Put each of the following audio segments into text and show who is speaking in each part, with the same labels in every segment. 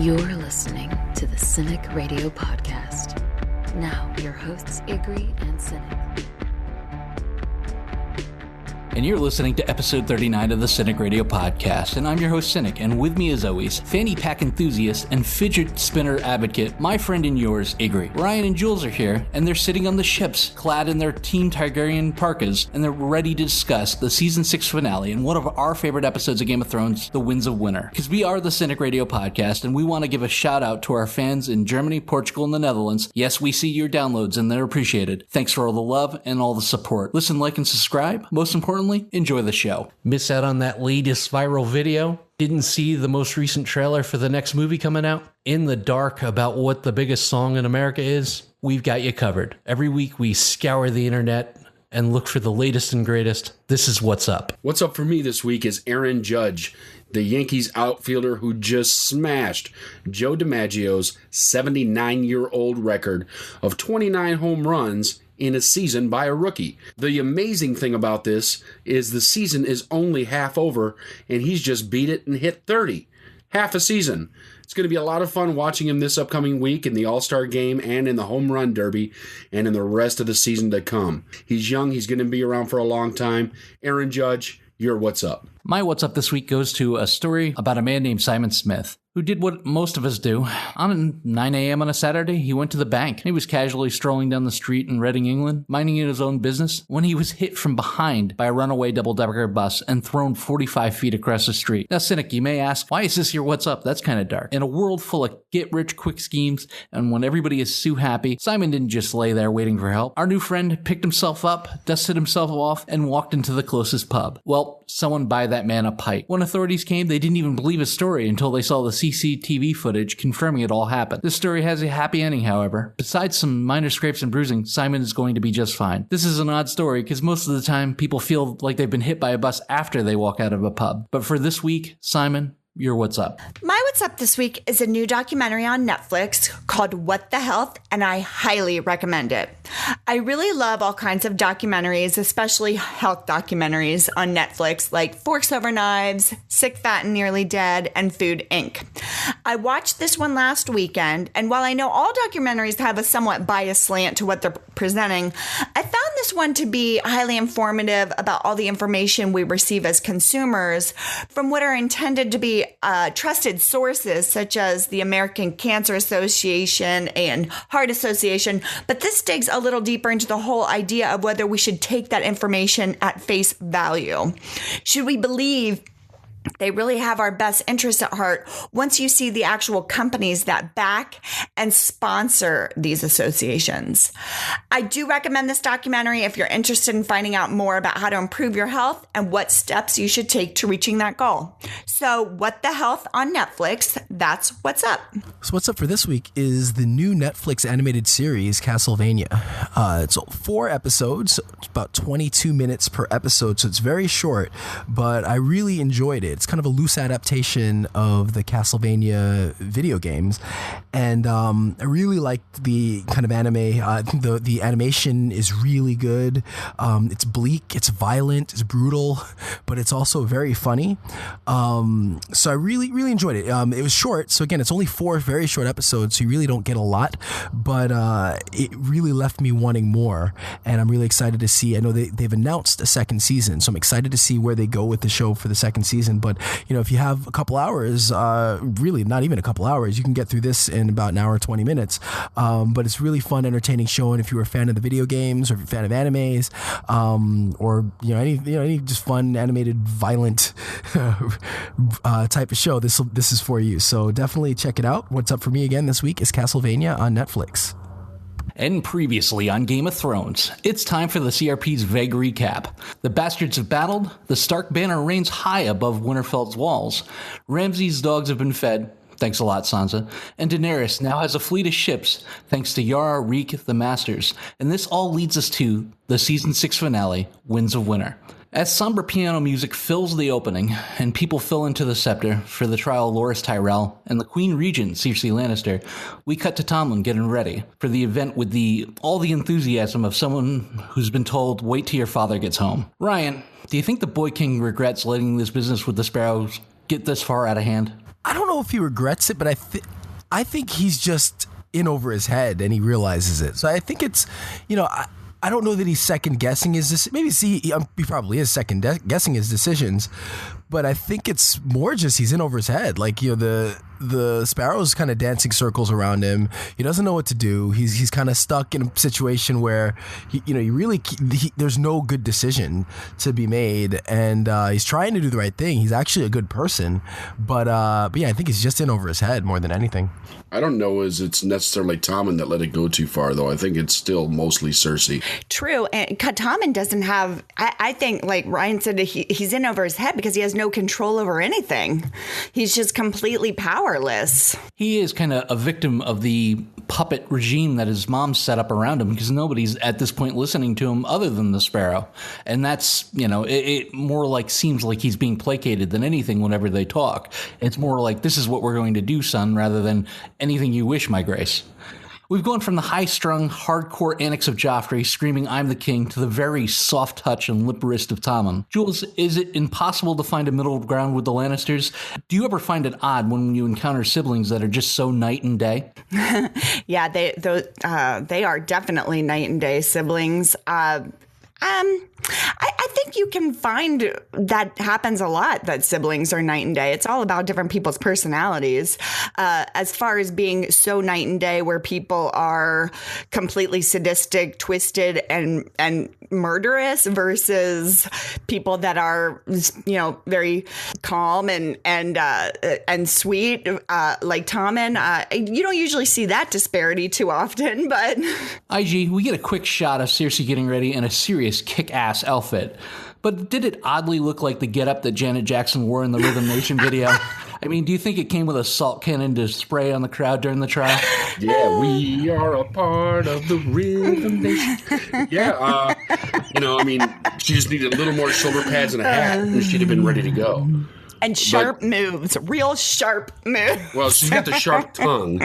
Speaker 1: You're listening to the Cynic Radio Podcast. Now, your hosts, Igri and Cynic.
Speaker 2: And you're listening to episode 39 of the Cynic Radio Podcast, and I'm your host, Cynic, and with me as always, fanny pack enthusiast and fidget spinner advocate, my friend and yours, Igri. Ryan and Jules are here, and they're sitting on the ships, clad in their Team Targaryen parkas, and they're ready to discuss the season 6 finale and one of our favorite episodes of Game of Thrones, The Winds of Winter. Because we are the Cynic Radio Podcast, and we want to give a shout out to our fans in Germany, Portugal, and the Netherlands. Yes, we see your downloads, and they're appreciated. Thanks for all the love and all the support. Listen, like, and subscribe. Most importantly, enjoy the show. Miss out on that latest viral video? Didn't see the most recent trailer for the next movie coming out? In the dark about what the biggest song in America is? We've got you covered. Every week we scour the internet and look for the latest and greatest. This is What's Up.
Speaker 3: What's up for me this week is Aaron Judge, the Yankees outfielder who just smashed Joe DiMaggio's 79-year-old record of 29 home runs in a season by a rookie. The amazing thing about this is the season is only half over, and he's just beat it and hit 30. Half a season. It's going to be a lot of fun watching him this upcoming week in the All-Star Game and in the Home Run Derby and in the rest of the season to come. He's young. He's going to be around for a long time. Aaron Judge, your What's Up?
Speaker 2: My What's Up this week goes to a story about a man named Simon Smith, who did what most of us do. On 9 a.m. on a Saturday, he went to the bank. He was casually strolling down the street in Reading, England, minding his own business, when he was hit from behind by a runaway double-decker bus and thrown 45 feet across the street. Now, Cynic, you may ask, why is this your What's Up? That's kind of dark. In a world full of get-rich-quick schemes, and when everybody is so happy, Simon didn't just lay there waiting for help. Our new friend picked himself up, dusted himself off, and walked into the closest pub. Well, someone buy that man a pipe. When authorities came, they didn't even believe his story until they saw the CCTV footage confirming it all happened. This story has a happy ending, however. Besides some minor scrapes and bruising, Simon is going to be just fine. This is an odd story because most of the time people feel like they've been hit by a bus after they walk out of a pub. But for this week, Simon, your What's Up?
Speaker 4: My What's Up this week is a new documentary on Netflix called What the Health, and I highly recommend it. I really love all kinds of documentaries, especially health documentaries on Netflix, like Forks Over Knives, Sick, Fat, and Nearly Dead, and Food, Inc. I watched this one last weekend, and while I know all documentaries have a somewhat biased slant to what they're presenting, I found this one to be highly informative about all the information we receive as consumers from what are intended to be trusted sources such as the American Cancer Association and Heart Association, but this digs a little deeper into the whole idea of whether we should take that information at face value. Should we believe they really have our best interests at heart once you see the actual companies that back and sponsor these associations? I do recommend this documentary if you're interested in finding out more about how to improve your health and what steps you should take to reaching that goal. So, What the Health on Netflix, that's What's Up.
Speaker 5: So what's up for this week is the new Netflix animated series, Castlevania. It's 4 episodes, it's about 22 minutes per episode, so it's very short, but I really enjoyed it. It's kind of a loose adaptation of the Castlevania video games, and I really liked the kind of anime. The animation is really good. It's bleak, it's violent, it's brutal, but it's also very funny. So I really enjoyed it. It was short, so again, it's only 4 very short episodes, so you really don't get a lot, but it really left me wanting more, and I'm really excited to see. I know they've announced a second season, so I'm excited to see where they go with the show for the second season. But, you know, if you have a couple hours, really not even a couple hours, you can get through this in about an hour, 20 minutes. But it's really fun, entertaining show. And if you're a fan of the video games or if you're a fan of animes, or, any just fun, animated, violent type of show, this is for you. So definitely check it out. What's up for me again this week is Castlevania on Netflix.
Speaker 2: And previously on Game of Thrones, it's time for the CRP's vague recap. The bastards have battled, the Stark banner reigns high above Winterfell's walls, Ramsay's dogs have been fed, thanks a lot Sansa, and Daenerys now has a fleet of ships thanks to Yara, Reek, the Masters, and this all leads us to the Season 6 finale, Winds of Winter. As somber piano music fills the opening, and people fill into the scepter for the trial of Loras Tyrell and the Queen Regent, Cersei Lannister, we cut to Tomlin getting ready for the event with all the enthusiasm of someone who's been told, wait till your father gets home. Ryan, do you think the Boy King regrets letting this business with the Sparrows get this far out of hand?
Speaker 5: I don't know if he regrets it, but I think he's just in over his head and he realizes it. So I think it's, I don't know that he's second guessing he probably is second guessing his decisions, but I think it's more just he's in over his head. Like, the sparrow's kind of dancing circles around him. He doesn't know what to do. He's kind of stuck in a situation where there's no good decision to be made, and he's trying to do the right thing. He's actually a good person, but yeah, I think he's just in over his head more than anything.
Speaker 3: I don't know as it's necessarily Tommen that let it go too far, though. I think it's still mostly Cersei.
Speaker 4: True. And Tommen doesn't have, I think, like Ryan said, he's in over his head because he has no control over anything. He's just completely powerless. He
Speaker 2: is kind of a victim of the puppet regime that his mom set up around him, because nobody's at this point listening to him other than the sparrow. And that's, it more like seems like he's being placated than anything whenever they talk. It's more like, this is what we're going to do, son, rather than anything you wish, my grace. We've gone from the high-strung, hardcore annex of Joffrey screaming, "I'm the king," to the very soft touch and lip wrist of Tommen. Jules, is it impossible to find a middle ground with the Lannisters? Do you ever find it odd when you encounter siblings that are just so night and day?
Speaker 4: Yeah, they are definitely night and day siblings. I think you can find that happens a lot, that siblings are night and day. It's all about different people's personalities. As far as being so night and day where people are completely sadistic, twisted, and murderous versus people that are, very calm and sweet, like Tommen. You don't usually see that disparity too often, but...
Speaker 2: IG, we get a quick shot of Cersei getting ready in a serious kick-ass outfit. But did it oddly look like the getup that Janet Jackson wore in the Rhythm Nation video? I mean, do you think it came with a salt cannon to spray on the crowd during the trial?
Speaker 3: Yeah, we are a part of the Rhythm Nation. Yeah, she just needed a little more shoulder pads and a hat, and she'd have been ready to go.
Speaker 4: And sharp moves, real sharp moves.
Speaker 3: Well, she's got the sharp tongue,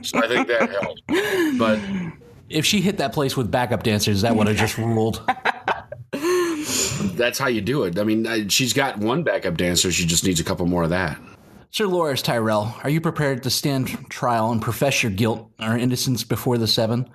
Speaker 3: so I think that helped. But
Speaker 2: if she hit that place with backup dancers, that would have just ruled.
Speaker 3: That's how you do it. I mean, she's got one backup dancer. She just needs a couple more of that.
Speaker 2: Sir Loras Tyrell, are you prepared to stand trial and profess your guilt or innocence before the Seven?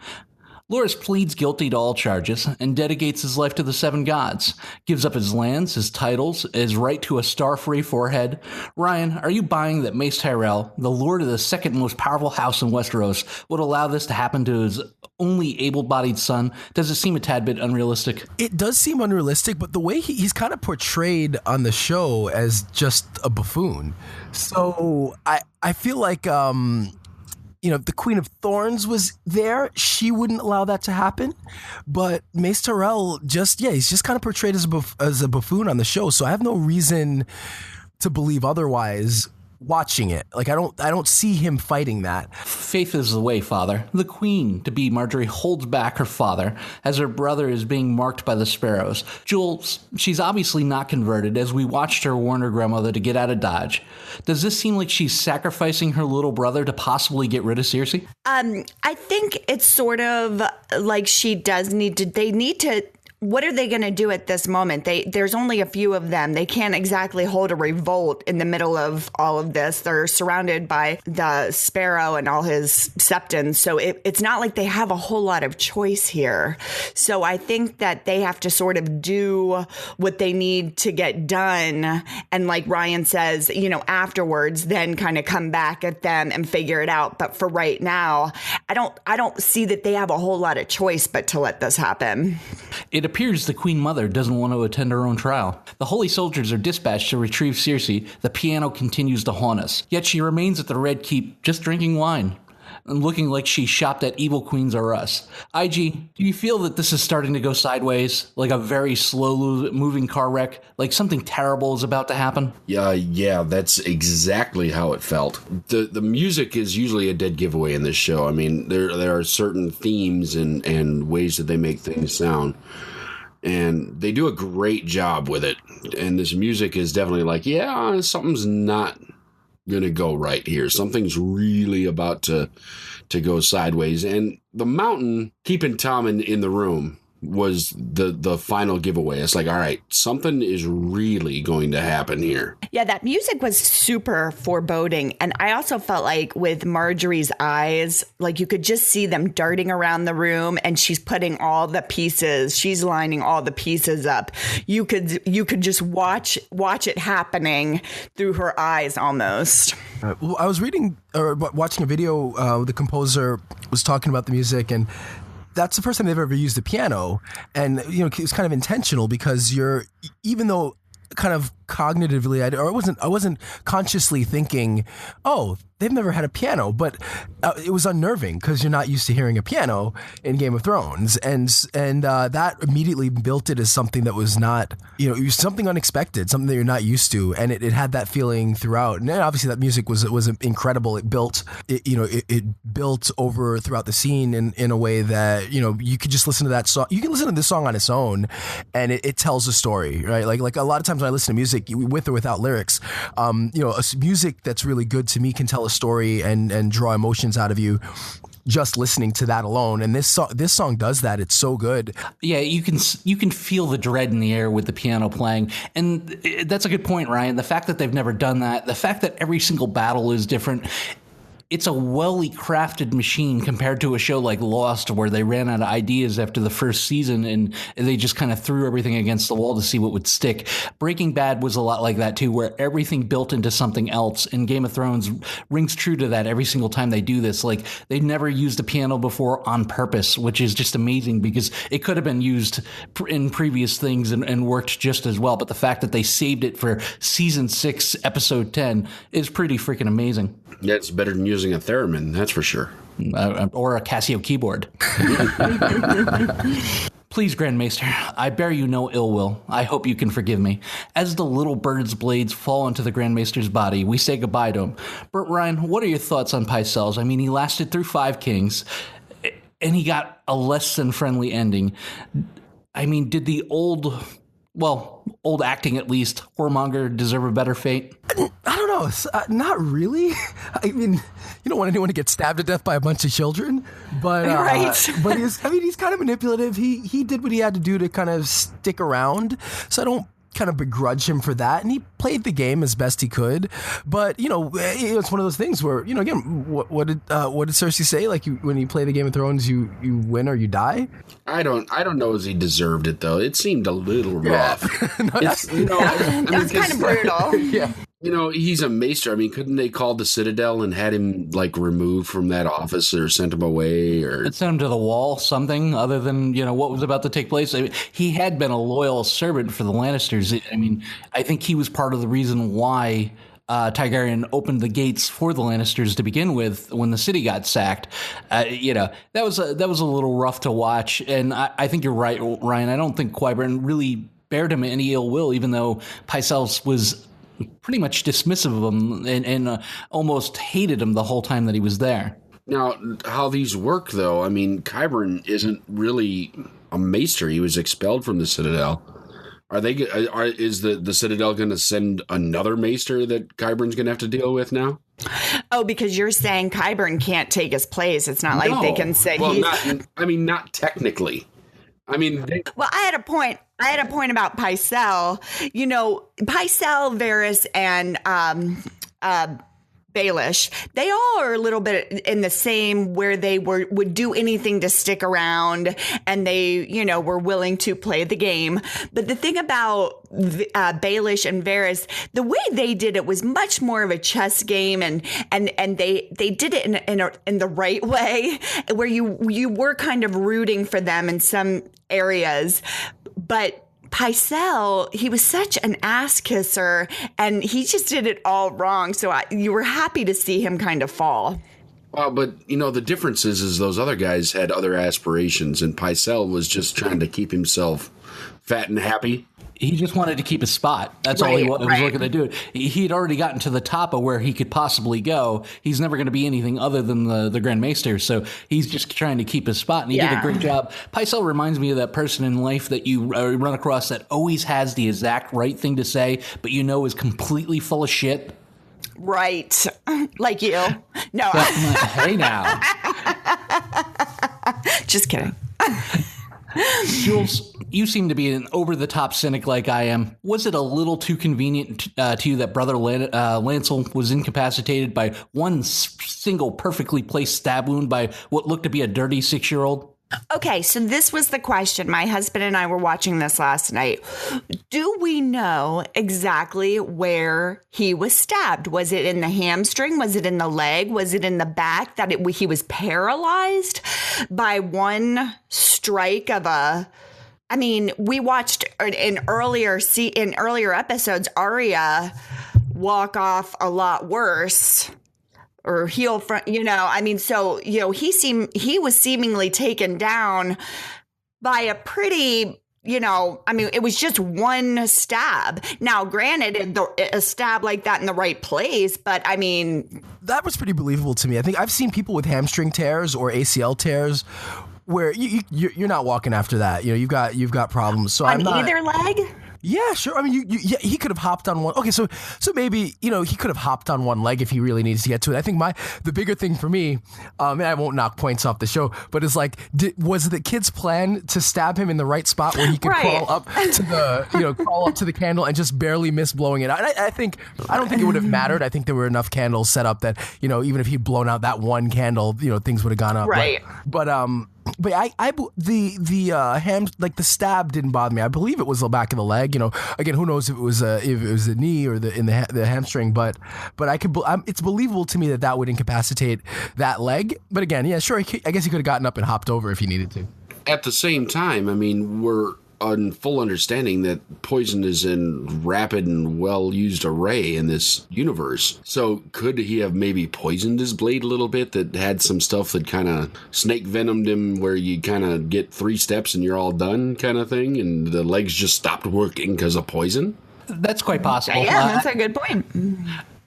Speaker 2: Loras pleads guilty to all charges and dedicates his life to the seven gods, gives up his lands, his titles, his right to a star-free forehead. Ryan, are you buying that Mace Tyrell, the lord of the second most powerful house in Westeros, would allow this to happen to his only able-bodied son? Does it seem a tad bit unrealistic?
Speaker 5: It does seem unrealistic, but the way he's kind of portrayed on the show as just a buffoon. So I feel like... if the Queen of Thorns was there, she wouldn't allow that to happen. But Mace Tyrell he's just kind of portrayed as a buffoon on the show. So I have no reason to believe otherwise watching it. Like, I don't see him fighting that.
Speaker 2: Faith is the way, Father. The Queen, to be Marjorie, holds back her father as her brother is being marked by the sparrows. Jules, she's obviously not converted, as we watched her warn her grandmother to get out of Dodge. Does this seem like she's sacrificing her little brother to possibly get rid of Cersei?
Speaker 4: I think it's sort of like they need to. What are they going to do at this moment? There's only a few of them. They can't exactly hold a revolt in the middle of all of this. They're surrounded by the Sparrow and all his septons. So it's not like they have a whole lot of choice here. So I think that they have to sort of do what they need to get done. And like Ryan says, afterwards, then kind of come back at them and figure it out. But for right now, I don't see that they have a whole lot of choice but to let this happen.
Speaker 2: It appears the Queen Mother doesn't want to attend her own trial. The holy soldiers are dispatched to retrieve Cersei. The piano continues to haunt us. Yet she remains at the Red Keep, just drinking wine, and looking like she shopped at Evil Queens R Us. IG, do you feel that this is starting to go sideways? Like a very slow moving car wreck? Like something terrible is about to happen?
Speaker 3: Yeah, that's exactly how it felt. The music is usually a dead giveaway in this show. I mean, there are certain themes and ways that they make things sound. And they do a great job with it. And this music is definitely like, yeah, something's not going to go right here. Something's really about to go sideways. And the mountain keeping Tommen in the room was the final giveaway. It's like, all right, something is really going to happen here.
Speaker 4: Yeah, that music was super foreboding. And I also felt like with Marjorie's eyes, like you could just see them darting around the room, and she's putting all the pieces, she's lining all the pieces up. You could just watch it happening through her eyes almost.
Speaker 5: Well, I was reading or watching a video. The composer was talking about the music, and that's the first time they've ever used the piano. And, it was kind of intentional because even though kind of cognitively, I wasn't consciously thinking, oh, they've never had a piano, but it was unnerving because you're not used to hearing a piano in Game of Thrones, and that immediately built it as something that was not, it was something unexpected, something that you're not used to, and it had that feeling throughout. And then obviously that music was incredible. It built over throughout the scene in a way that you could just listen to that song. You can listen to this song on its own, and it tells a story, right? Like a lot of times when I listen to music with or without lyrics, music that's really good to me can tell a story and draw emotions out of you just listening to that alone. And this song does that. It's so good.
Speaker 2: Yeah, you can feel the dread in the air with the piano playing. And that's a good point, Ryan. The fact that they've never done that, the fact that every single battle is different. It's a well-crafted machine compared to a show like Lost, where they ran out of ideas after the first season and they just kind of threw everything against the wall to see what would stick. Breaking Bad was a lot like that too, where everything built into something else. And Game of Thrones rings true to that every single time they do this. Like, they've never used a piano before on purpose, which is just amazing because it could have been used in previous things and worked just as well. But the fact that they saved it for season 6, episode 10 is pretty freaking amazing.
Speaker 3: Yeah, it's better than using a theremin, that's for sure.
Speaker 2: Or a Casio keyboard. Please, Grand Maester, I bear you no ill will. I hope you can forgive me. As the little bird's blades fall into the Grand Maester's body, we say goodbye to him. Bert, Ryan, what are your thoughts on Pycelles? I mean, he lasted through 5 kings, and he got a less than friendly ending. I mean, did the old acting at least, whoremonger deserve a better fate?
Speaker 5: I don't know. Not really. I mean, you don't want anyone to get stabbed to death by a bunch of children, but
Speaker 4: right.
Speaker 5: But he's kind of manipulative. He did what he had to do to kind of stick around. So I don't kind of begrudge him for that, and he played the game as best he could. But it's one of those things where again, what did Cersei say? Like, when you play the Game of Thrones, you win or you die.
Speaker 3: I don't know as he deserved it though. It seemed a little rough.
Speaker 4: That's kind of brutal.
Speaker 5: Yeah.
Speaker 3: He's a maester. I mean, couldn't they call the Citadel and had him like removed from that office or sent him away or
Speaker 2: sent him to the wall? Something other than what was about to take place. I mean, he had been a loyal servant for the Lannisters. I mean, I think he was part of the reason why Targaryen opened the gates for the Lannisters to begin with when the city got sacked. That was a little rough to watch, and I think you're right, Ryan. I don't think Qyburn really bared him any ill will, even though Pycelles was pretty much dismissive of him and almost hated him the whole time that he was there.
Speaker 3: Now, how these work, though, I mean, Qyburn isn't really a maester. He was expelled from the Citadel. Is the Citadel going to send another maester that Qyburn's going to have to deal with now?
Speaker 4: Oh, because you're saying Qyburn can't take his place. It's not like they can say
Speaker 3: not technically. I mean,
Speaker 4: I had a point. About Pycelle. Pycelle, Varys, and Baelish, they all are a little bit in the same, where they would do anything to stick around, and they, were willing to play the game. But the thing about Baelish and Varys, the way they did it was much more of a chess game, and they did it in the right way, where you were kind of rooting for them in some areas, but Pycelle, he was such an ass kisser, and he just did it all wrong. So you were happy to see him kind of fall.
Speaker 3: Well, but the difference is those other guys had other aspirations, and Pycelle was just trying to keep himself fat and happy.
Speaker 2: He just wanted to keep his spot. That's all he was looking to do. He'd already gotten to the top of where he could possibly go. He's never going to be anything other than the Grand Maester. So he's just trying to keep his spot, and he did a great job. Pycelle reminds me of that person in life that you run across that always has the exact right thing to say, but is completely full of shit.
Speaker 4: Right. Like you. No.
Speaker 2: Hey now.
Speaker 4: Just kidding.
Speaker 2: Jules, you seem to be an over-the-top cynic like I am. Was it a little too convenient to you that Brother Lancel was incapacitated by one single perfectly placed stab wound by what looked to be a dirty 6-year-old?
Speaker 4: Okay, so this was the question. My husband and I were watching this last night. Do we know exactly where he was stabbed? Was it in the hamstring? Was it in the leg? Was it in the back that he was paralyzed by one strike of a... I mean, we watched in earlier episodes, Arya walk off a lot worse. Or heal from, I mean, so, he was seemingly taken down by a pretty, I mean, it was just one stab. Now, granted, a stab like that in the right place, but I mean.
Speaker 5: That was pretty believable to me. I think I've seen people with hamstring tears or ACL tears where you're not walking after that. You've got problems. So
Speaker 4: on either leg?
Speaker 5: Yeah, sure. I mean, he could have hopped on one. Okay, so maybe he could have hopped on one leg if he really needs to get to it. I think the bigger thing for me, and I won't knock points off the show, but it's like, was the kid's plan to stab him in the right spot where he could crawl up to the candle and just barely miss blowing it out? And I don't think it would have mattered. I think there were enough candles set up that even if he'd blown out that one candle, things would have gone up.
Speaker 4: Right.
Speaker 5: But the stab didn't bother me. I believe it was the back of the leg. Again, who knows if it was the knee or the hamstring, but it's believable to me that would incapacitate that leg. But again, yeah, sure. I guess he could have gotten up and hopped over if he needed to.
Speaker 3: At the same time, I mean, we're on full understanding that poison is in rapid and well-used array in this universe. So could he have maybe poisoned his blade a little bit that had some stuff that kind of snake venomed him where you kind of get 3 steps and you're all done kind of thing, and the legs just stopped working because of poison?
Speaker 2: That's quite possible.
Speaker 4: Yeah, that's a good point.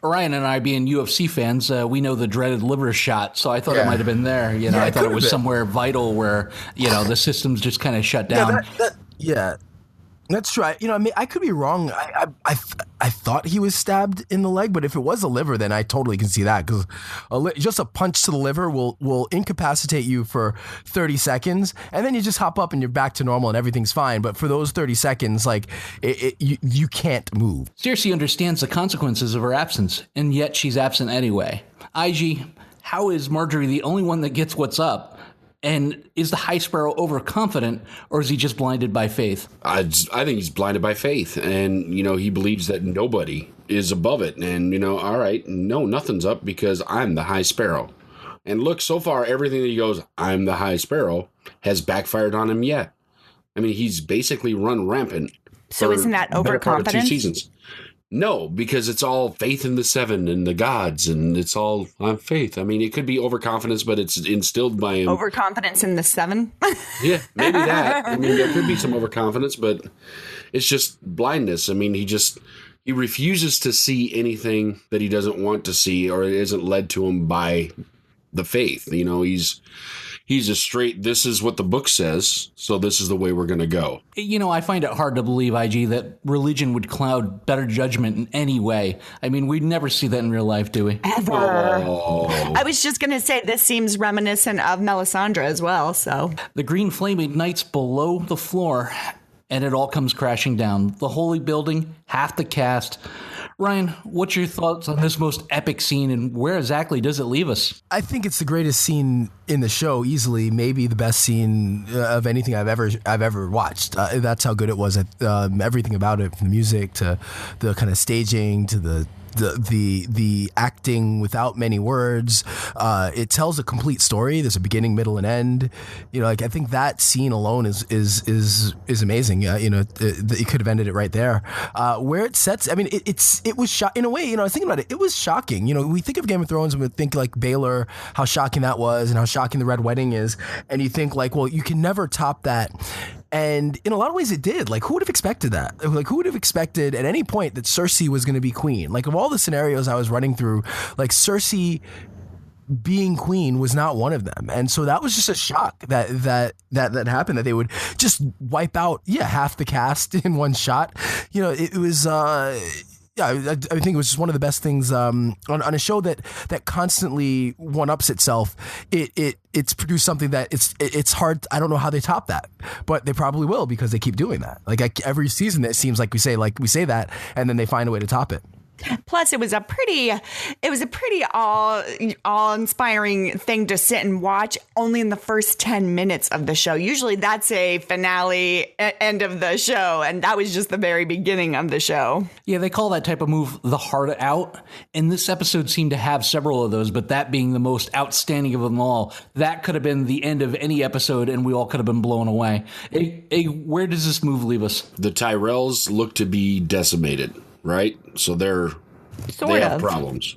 Speaker 2: Ryan and I, being UFC fans, we know the dreaded liver shot, so I thought it might have been there. I thought it was somewhere vital where, the systems just kind of shut down.
Speaker 5: Yeah, that's true. I could be wrong. I thought he was stabbed in the leg, but if it was a liver, then I totally can see that, because just a punch to the liver will incapacitate you for 30 seconds, and then you just hop up and you're back to normal and everything's fine. But for those 30 seconds, you can't move.
Speaker 2: Cersei understands the consequences of her absence, and yet she's absent anyway. IG, how is Marjorie the only one that gets what's up? And is the High Sparrow overconfident, or is he just blinded by faith?
Speaker 3: I think he's blinded by faith, and he believes that nobody is above it, and all right, no, nothing's up because I'm the High Sparrow. And look, so far everything that he goes, I'm the High Sparrow, has backfired on him yet. I mean, he's basically run rampant.
Speaker 4: So isn't that overconfidence?
Speaker 3: 2 seasons. No, because it's all faith in the Seven and the gods, and it's all on faith. I mean, it could be overconfidence, but it's instilled by him.
Speaker 4: Overconfidence in the Seven?
Speaker 3: Yeah, maybe that. I mean, there could be some overconfidence, but it's just blindness. I mean, he refuses to see anything that he doesn't want to see, or it isn't led to him by the faith. He's a straight, this is what the book says, so this is the way we're going to go.
Speaker 2: I find it hard to believe, IG, that religion would cloud better judgment in any way. I mean, we'd never see that in real life, do we?
Speaker 4: Ever. Oh. I was just going to say, this seems reminiscent of Melisandre as well, so.
Speaker 2: The green flame ignites below the floor, and it all comes crashing down. The holy building, half the cast. Ryan, what's your thoughts on this most epic scene, and where exactly does it leave us?
Speaker 5: I think it's the greatest scene in the show, easily, maybe the best scene of anything I've ever watched. That's how good it was. Everything about it, from the music to the kind of staging to the acting without many words. It tells a complete story. There's a beginning, middle, and end. I think that scene alone is amazing. It could have ended it right there. Where it sets, I mean, it was in a way. I was thinking about it. It was shocking. We think of Game of Thrones and we think like Baylor, how shocking that was, and how shocking the Red Wedding is, and you think like, well, you can never top that. And in a lot of ways it did. Like, who would have expected that? Like, who would have expected at any point that Cersei was going to be queen? Like, of all the scenarios I was running through, like, Cersei being queen was not one of them. And so that was just a shock that happened, that they would just wipe out half the cast in one shot. It was yeah, I think it was just one of the best things on a show that constantly one-ups itself. It's produced something that it's hard. I don't know how they top that, but they probably will because they keep doing that. Like every season, it seems like we say that, and then they find a way to top it.
Speaker 4: Plus, it was a pretty awe-inspiring thing to sit and watch only in the first 10 minutes of the show. Usually that's a finale end of the show, and that was just the very beginning of the show.
Speaker 2: Yeah, they call that type of move the hard out, and this episode seemed to have several of those, but that being the most outstanding of them all, that could have been the end of any episode, and we all could have been blown away. Where does this move leave us?
Speaker 3: The Tyrells look to be decimated. Right, so they have problems.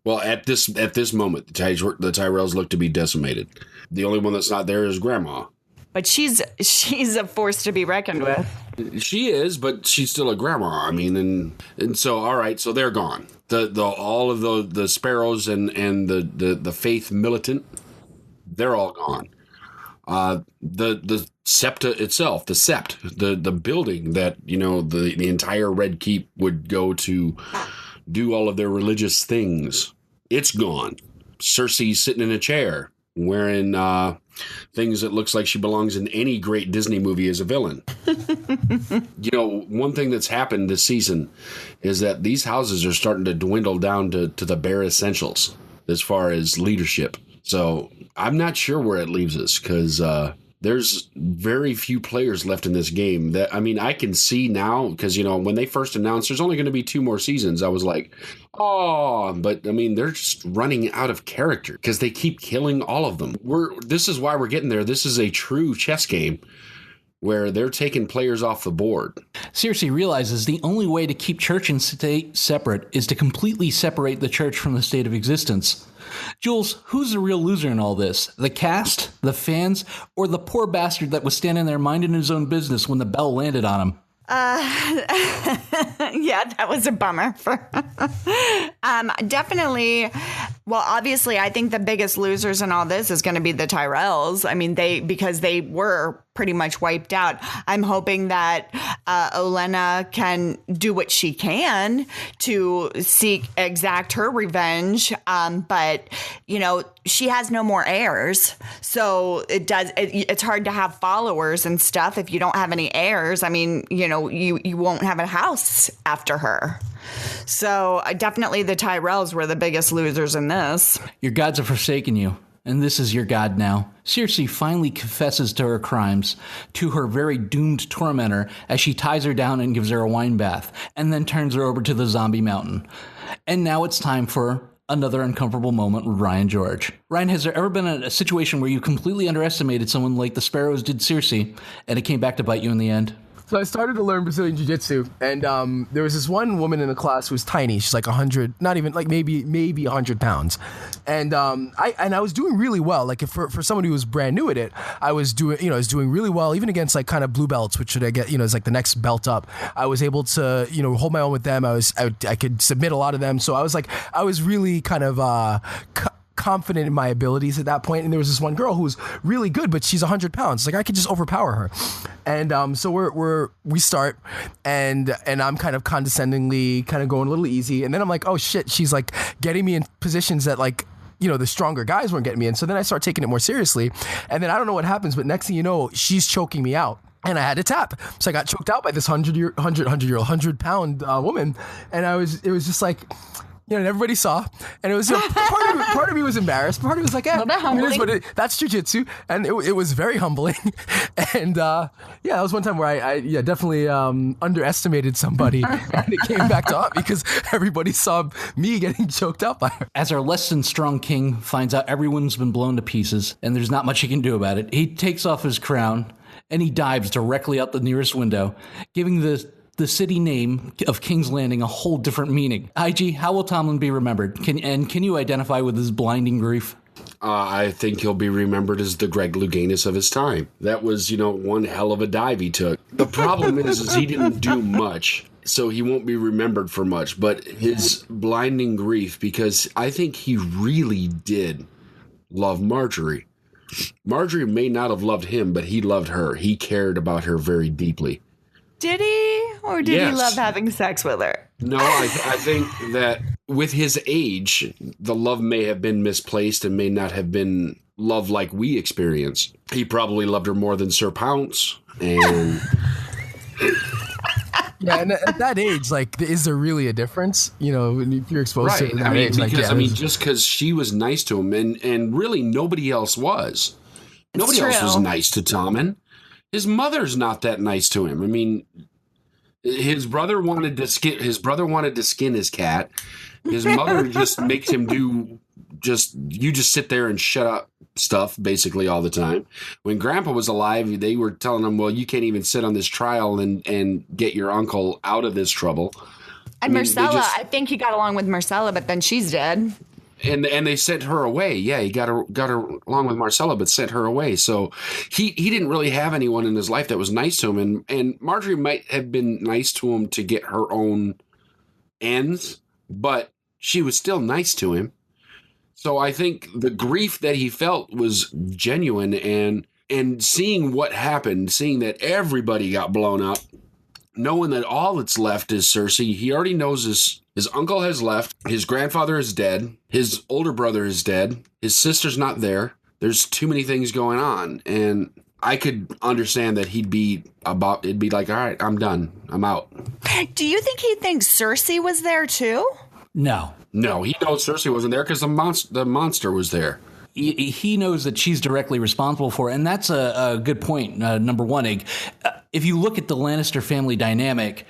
Speaker 3: Well, at this moment, the Tyrells look to be decimated. The only one that's not there is Grandma.
Speaker 4: But she's a force to be reckoned with.
Speaker 3: She is, but she's still a grandma. I mean, and so all right, so they're gone. All of the Sparrows and the Faith militant, they're all gone. The Septa itself, the Sept, the building that, the entire Red Keep would go to do all of their religious things, it's gone. Cersei's sitting in a chair wearing things that looks like she belongs in any great Disney movie as a villain. One thing that's happened this season is that these houses are starting to dwindle down to the bare essentials as far as leadership. So I'm not sure where it leaves us because there's very few players left in this game. I can see now because, when they first announced there's only going to be 2 more seasons, I was like, oh, but they're just running out of character because they keep killing all of them. This is why we're getting there. This is a true chess game where they're taking players off the board.
Speaker 2: Cersei realizes the only way to keep church and state separate is to completely separate the church from the state of existence. Jules, who's the real loser in all this? The cast, the fans, or the poor bastard that was standing there minding his own business when the bell landed on him?
Speaker 4: Yeah, that was a bummer. Definitely. Well, obviously, I think the biggest losers in all this is going to be the Tyrells. Because they were pretty much wiped out. I'm hoping that Olenna can do what she can to exact her revenge. But she has no more heirs, so it's hard to have followers and stuff if you don't have any heirs. You won't have a house after her. So definitely the Tyrells were the biggest losers in this.
Speaker 2: Your gods have forsaken you, and this is your god now. Cersei finally confesses to her crimes to her very doomed tormentor as she ties her down and gives her a wine bath, and then turns her over to the zombie mountain. And now it's time for another uncomfortable moment with Ryan George. Ryan, has there ever been a situation where you completely underestimated someone like the Sparrows did Cersei, and it came back to bite you in the end?
Speaker 5: So I started to learn Brazilian Jiu-Jitsu, and there was this one woman in the class who was tiny. She's like 100, not even like maybe 100 pounds, and I was doing really well. Like for someone who was brand new at it, I was doing really well, even against like kind of blue belts, which should I get is like the next belt up. I was able to hold my own with them. I could submit a lot of them, so I was really kind of confident in my abilities at that point. And there was this one girl who was really good, but she's 100 pounds. Like I could just overpower her. And so we start, and I'm kind of condescendingly kind of going a little easy. And then I'm like, oh shit, she's like getting me in positions that like, the stronger guys weren't getting me in. So then I start taking it more seriously. And then I don't know what happens, but next thing you know, she's choking me out. And I had to tap. So I got choked out by this 100-pound woman. And it was just like, and everybody saw, and it was part of me was embarrassed. Part of me was like, that's jiu-jitsu, and it was very humbling. And that was one time where I definitely underestimated somebody, and it came back to haunt me because everybody saw me getting choked out by her.
Speaker 2: As our less than strong king finds out everyone's been blown to pieces, and there's not much he can do about it, he takes off his crown and he dives directly out the nearest window, giving the city name of King's Landing a whole different meaning. IG, how will Tomlin be remembered? Can you identify with his blinding grief?
Speaker 3: I think he'll be remembered as the Greg Louganis of his time. That was, one hell of a dive he took. The problem is he didn't do much, so he won't be remembered for much. But his blinding grief, because I think he really did love Marjorie. Marjorie may not have loved him, but he loved her. He cared about her very deeply.
Speaker 4: Did he? Or did he love having sex with her?
Speaker 3: No, I think that with his age, the love may have been misplaced and may not have been love like we experience. He probably loved her more than Sir Pounce, and
Speaker 5: Yeah, and at that age, like, is there really a difference? You know, if you're exposed to it at that age,
Speaker 3: just because she was nice to him, and really nobody else was. Nobody else was nice to Tommen. His mother's not that nice to him. I mean, his brother wanted to skin his cat. His mother just makes him do you just sit there and shut up stuff basically all the time. When Grandpa was alive, they were telling him, well, you can't even sit on this trial and get your uncle out of this trouble.
Speaker 4: And Marcella, I think he got along with Marcella, but then she's dead.
Speaker 3: And they sent her away. Yeah, he got her along with Marcella, but sent her away. So he didn't really have anyone in his life that was nice to him. And Marjorie might have been nice to him to get her own ends, but she was still nice to him. So I think the grief that he felt was genuine, and seeing what happened, seeing that everybody got blown up, knowing that all that's left is Cersei. He already knows his uncle has left, his grandfather is dead, his older brother is dead, his sister's not there. There's too many things going on, and I could understand that it'd be like, all right, I'm done, I'm out.
Speaker 4: Do you think he thinks Cersei was there too?
Speaker 3: No, he knows Cersei wasn't there because the monster was there.
Speaker 2: He knows that she's directly responsible for it, and that's a good point, number one, Ig. If you look at the Lannister family dynamic,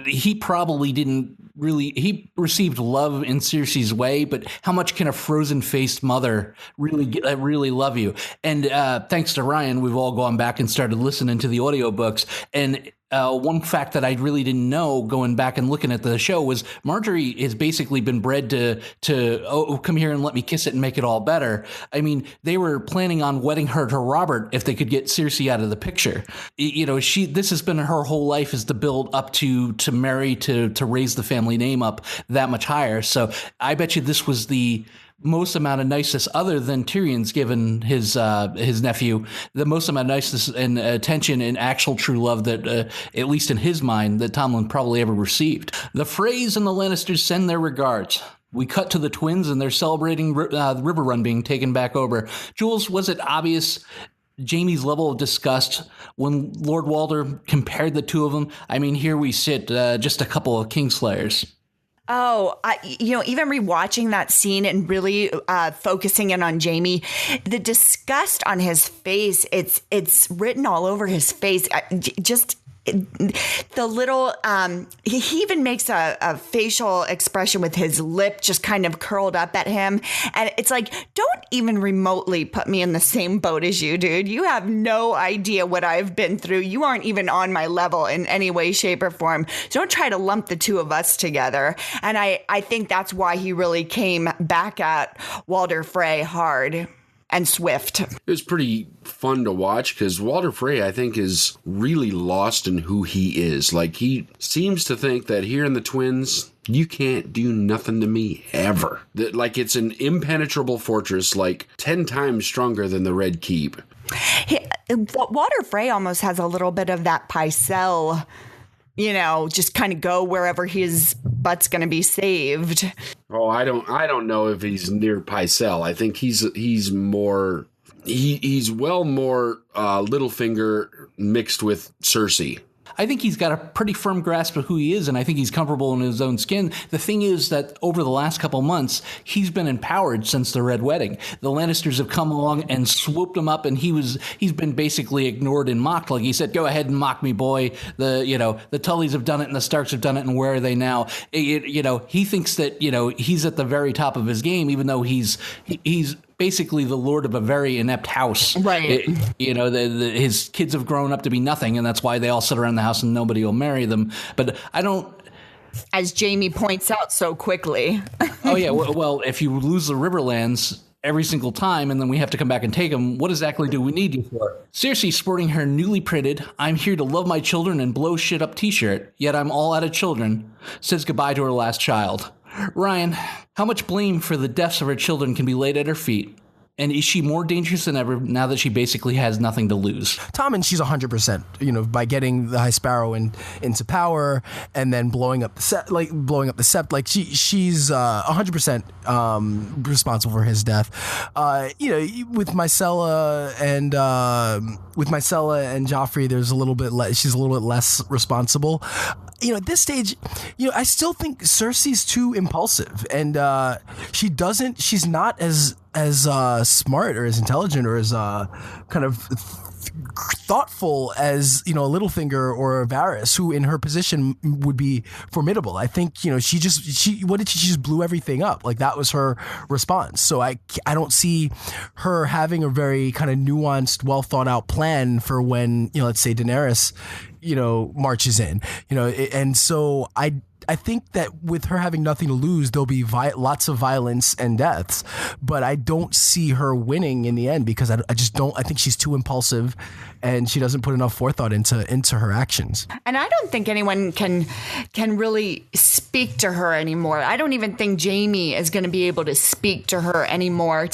Speaker 2: he probably didn't really... He received love in Cersei's way, but how much can a frozen-faced mother really love you? And thanks to Ryan, we've all gone back and started listening to the audiobooks, and... one fact that I really didn't know going back and looking at the show was Marjorie has basically been bred to come here and let me kiss it and make it all better. I mean, they were planning on wedding her to Robert if they could get Cersei out of the picture. You know, this has been her whole life, is to build up to marry, to raise the family name up that much higher. So I bet you this was the most amount of niceness, other than Tyrion's given his nephew, the most amount of niceness and attention and actual true love that, at least in his mind, that Tommen probably ever received. The Freys and the Lannisters send their regards. We cut to the twins, and they're celebrating the River Run being taken back over. Jules, was it obvious Jaime's level of disgust when Lord Walder compared the two of them? I mean, here we sit, just a couple of Kingslayers.
Speaker 4: Oh, even rewatching that scene and really focusing in on Jaime, the disgust on his face, it's written all over his face. The little, he even makes a facial expression with his lip just kind of curled up at him. And it's like, don't even remotely put me in the same boat as you, dude. You have no idea what I've been through. You aren't even on my level in any way, shape, or form. So don't try to lump the two of us together. And I think that's why he really came back at Walder Frey hard and swift.
Speaker 3: It was pretty fun to watch because Walder Frey, I think, is really lost in who he is. Like, he seems to think that here in the Twins, you can't do nothing to me ever. That, like, it's an impenetrable fortress, like 10 times stronger than the Red Keep.
Speaker 4: Walder Frey almost has a little bit of that Pycelle, just kind of go wherever his butt's going to be saved.
Speaker 3: Oh, I don't know if he's near Pycelle. I think he's more more Littlefinger mixed with Cersei.
Speaker 2: I think he's got a pretty firm grasp of who he is, and I think he's comfortable in his own skin. The thing is that over the last couple months, he's been empowered since the Red Wedding. The Lannisters have come along and swooped him up, and he's been basically ignored and mocked. Like he said, "Go ahead and mock me, boy." The Tullys have done it, and the Starks have done it, and where are they now? He thinks that he's at the very top of his game, even though he's basically the lord of a very inept house.
Speaker 4: Right.
Speaker 2: His kids have grown up to be nothing, and that's why they all sit around the house and nobody will marry them. But I don't...
Speaker 4: As Jaime points out so quickly.
Speaker 2: Oh, yeah. Well, if you lose the Riverlands every single time and then we have to come back and take them, what exactly do we need you for? Cersei sporting her newly printed "I'm here to love my children and blow shit up" t-shirt, yet I'm all out of children, says goodbye to her last child. Ryan, how much blame for the deaths of her children can be laid at her feet? And is she more dangerous than ever now that she basically has nothing to lose?
Speaker 5: Tommen, she's 100%, by getting the High Sparrow into power and then blowing up the sept. Like she's 100% responsible for his death. With Micella and Joffrey, there's she's a little bit less responsible. At this stage, I still think Cersei's too impulsive, and she's not as smart or as intelligent or as kind of thoughtful as Littlefinger or Varys, who in her position would be formidable. I think she just blew everything up. Like, that was her response. So I don't see her having a very kind of nuanced, well thought out plan for when let's say Daenerys marches in, and so I think that with her having nothing to lose, there'll be lots of violence and deaths, but I don't see her winning in the end because I think she's too impulsive and she doesn't put enough forethought into her actions.
Speaker 4: And I don't think anyone can really speak to her anymore. I don't even think Jaime is going to be able to speak to her anymore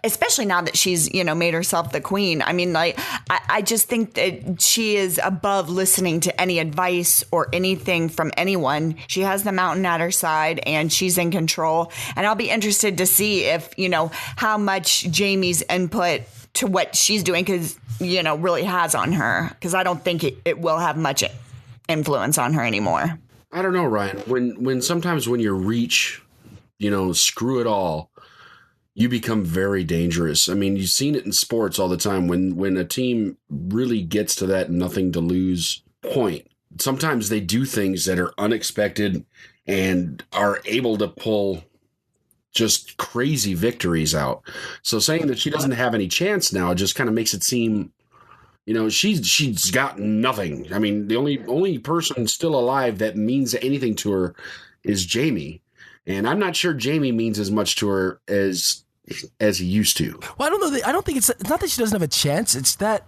Speaker 4: especially now that she's, made herself the queen. I mean, like, I just think that she is above listening to any advice or anything from anyone. She has the mountain at her side and she's in control. And I'll be interested to see if, how much Jaime's input to what she's doing really has on her. Because I don't think it will have much influence on her anymore.
Speaker 3: I don't know, Ryan. When sometimes when you reach, screw it all, you become very dangerous. I mean, you've seen it in sports all the time. When a team really gets to that nothing to lose point, sometimes they do things that are unexpected and are able to pull just crazy victories out. So saying that she doesn't have any chance now just kind of makes it seem, she's got nothing. I mean, the only person still alive that means anything to her is Jaime. And I'm not sure Jaime means as much to her as he used to.
Speaker 5: Well, I don't know. I don't think it's not that she doesn't have a chance. It's that,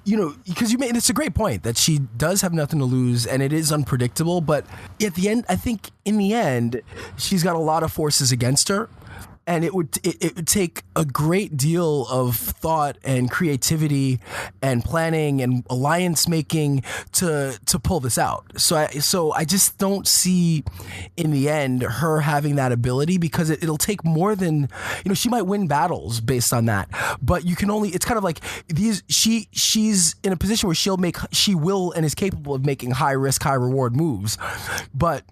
Speaker 5: because it's a great point that she does have nothing to lose and it is unpredictable. But at the end, I think in the end, she's got a lot of forces against her. And it would take a great deal of thought and creativity and planning and alliance making to pull this out. So I just don't see in the end her having that ability because it'll take more than, she might win battles based on that, but it's kind of like she's in a position where she will and is capable of making high risk, high reward moves, but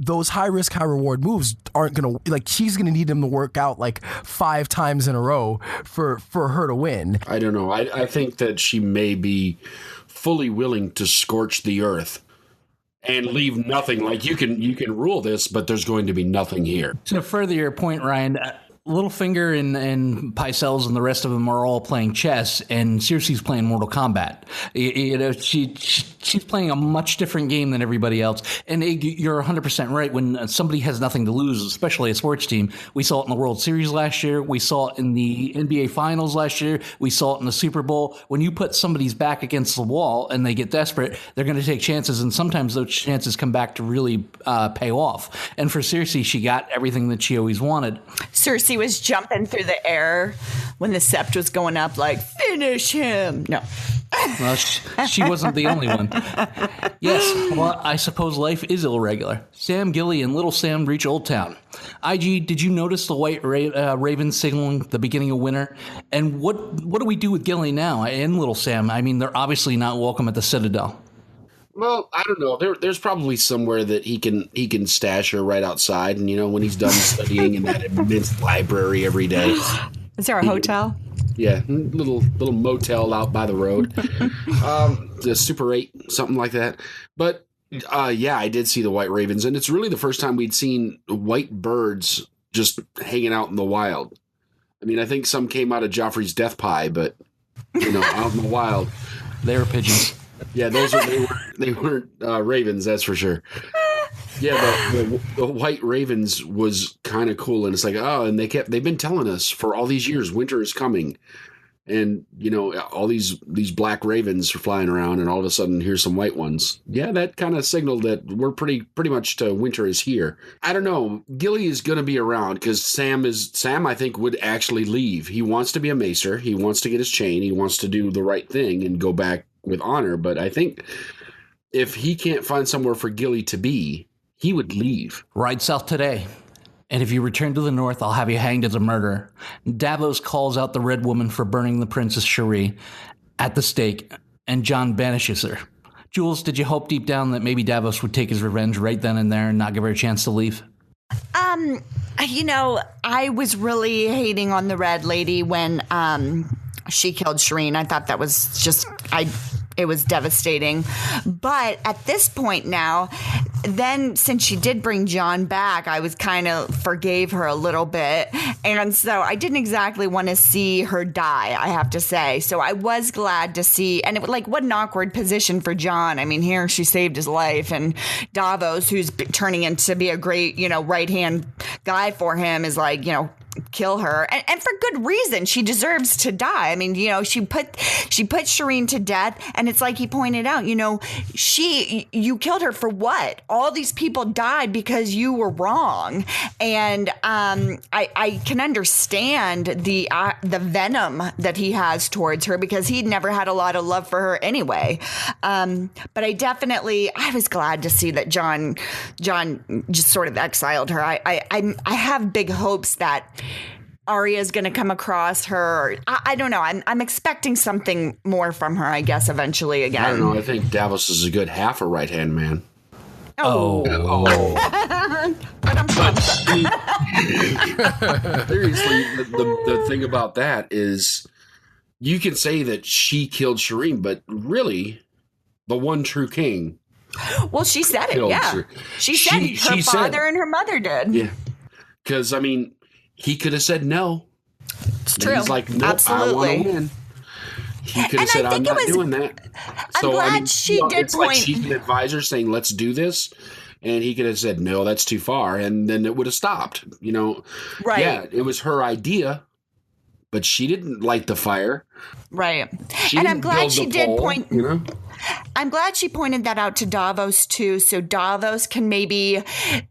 Speaker 5: those high risk, high reward moves aren't going to, she's going to need them to work out 5 times in a row for her to win.
Speaker 3: I don't know. I think that she may be fully willing to scorch the earth and leave nothing. Like, you can rule this, but there's going to be nothing here.
Speaker 2: To further your point, Ryan, Littlefinger and Pycelles and the rest of them are all playing chess, and Cersei's playing Mortal Kombat. She's playing a much different game than everybody else. And you're 100% right. When somebody has nothing to lose, especially a sports team, we saw it in the World Series last year. We saw it in the NBA Finals last year. We saw it in the Super Bowl. When you put somebody's back against the wall and they get desperate, they're going to take chances, and sometimes those chances come back to really pay off. And for Cersei, she got everything that she always wanted.
Speaker 4: Cersei was jumping through the air when the sept was going up, finish him. No.
Speaker 2: Well, she wasn't the only one. Yes, well, I suppose life is irregular. Sam, Gilly, and Little Sam reach Old Town. IG, did you notice the white raven signaling the beginning of winter? And what do we do with Gilly now and Little Sam? I mean, they're obviously not welcome at the Citadel.
Speaker 3: Well, I don't know. There's probably somewhere that he can stash her right outside, and when he's done studying in that immense library every day.
Speaker 4: Is there a hotel?
Speaker 3: Yeah, little motel out by the road, the Super 8, something like that. But yeah, I did see the white ravens, and it's really the first time we'd seen white birds just hanging out in the wild. I mean, I think some came out of Joffrey's death pie, but out in the wild,
Speaker 2: they were pigeons.
Speaker 3: Yeah, they weren't ravens, that's for sure. Yeah, the white ravens was kind of cool, and it's and they've been telling us for all these years, winter is coming. and all these black ravens are flying around, and all of a sudden here's some white ones. Yeah, that kind of signaled that we're pretty much to winter is here. I don't know. Gilly is going to be around because Sam I think would actually leave. He wants to be a macer. He wants to get his chain. He wants to do the right thing and go back with honor. But I think if he can't find somewhere for Gilly to be, he would leave.
Speaker 2: Ride south today. And if you return to the north, I'll have you hanged as a murderer. Davos calls out the Red Woman for burning the Princess Cherie at the stake, and Jon banishes her. Jules, did you hope deep down that maybe Davos would take his revenge right then and there and not give her a chance to leave?
Speaker 4: I was really hating on the Red Lady when she killed Shireen. I thought that was it was devastating. But at this point now, then since she did bring Jon back, I was kind of forgave her a little bit. And so I didn't exactly want to see her die, I have to say. So I was glad to see, and what an awkward position for Jon. I mean, here she saved his life, and Davos, who's turning into be a great, right-hand guy for him, is kill her, and for good reason. She deserves to die. I mean, she put Shireen to death, and it's like he pointed out, you killed her for what? All these people died because you were wrong, and I can understand the venom that he has towards her because he'd never had a lot of love for her anyway. But I was glad to see that Jon just sort of exiled her. I have big hopes that Arya's going to come across her. I don't know. I'm expecting something more from her, I guess, eventually again.
Speaker 3: I don't know. I think Davos is a good half a right-hand man.
Speaker 2: Oh.
Speaker 4: But I'm
Speaker 3: seriously, the thing about that is you can say that she killed Shireen, but really the one true king.
Speaker 4: Well, she said it, yeah. She said her father and her mother did.
Speaker 3: Yeah. Because, I mean, he could have said no.
Speaker 4: It's true.
Speaker 3: He's like, no,
Speaker 4: absolutely.
Speaker 3: I want to win. He could have said, I'm not doing that.
Speaker 4: I'm glad she did
Speaker 3: it's
Speaker 4: point.
Speaker 3: Like she's an advisor saying, let's do this. And he could have said, no, that's too far. And then it would have stopped.
Speaker 4: Right.
Speaker 3: Yeah, it was her idea, but she didn't light the fire.
Speaker 4: Right. And I'm glad she did point. I'm glad she pointed that out to Davos, too, so Davos can maybe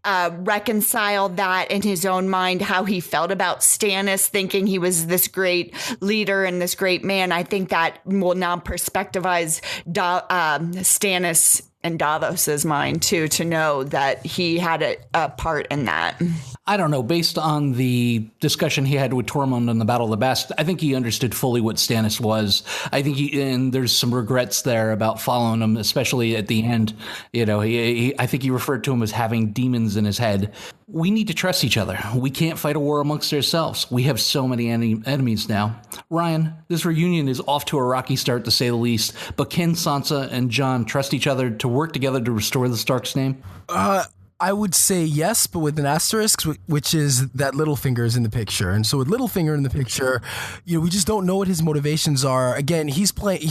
Speaker 4: reconcile that in his own mind, how he felt about Stannis, thinking he was this great leader and this great man. I think that will now perspectivize Stannis and Davos's mind, too, to know that he had a part in that.
Speaker 2: I don't know. Based on the discussion he had with Tormund in the Battle of the Bast, I think he understood fully what Stannis was. I think and there's some regrets there about following him, especially at the end. I think he referred to him as having demons in his head. We need to trust each other. We can't fight a war amongst ourselves. We have so many enemies now. Ryan, this reunion is off to a rocky start, to say the least. But can Sansa and Jon trust each other to work together to restore the Stark's name?
Speaker 5: I would say yes, but with an asterisk, which is that Littlefinger is in the picture. And so with Littlefinger in the picture, we just don't know what his motivations are. Again, he's playing,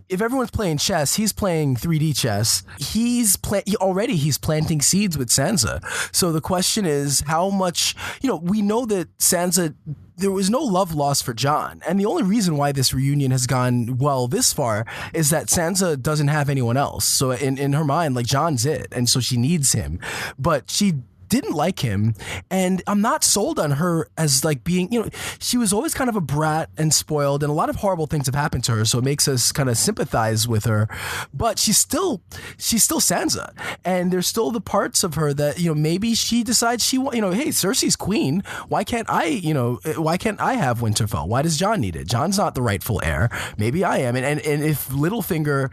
Speaker 5: if everyone's playing chess, he's playing 3D chess. He's planting seeds with Sansa. So the question is how much, we know that Sansa, there was no love lost for Jon. And the only reason why this reunion has gone well this far is that Sansa doesn't have anyone else. So in her mind, Jon's it. And so she needs him. But she didn't like him, and I'm not sold on her as being, she was always kind of a brat and spoiled, and a lot of horrible things have happened to her, so it makes us kind of sympathize with her, but she's still Sansa, and there's still the parts of her that, maybe she decides hey, Cersei's queen, why can't I have Winterfell? Why does Jon need it? Jon's not the rightful heir. Maybe I am, and if Littlefinger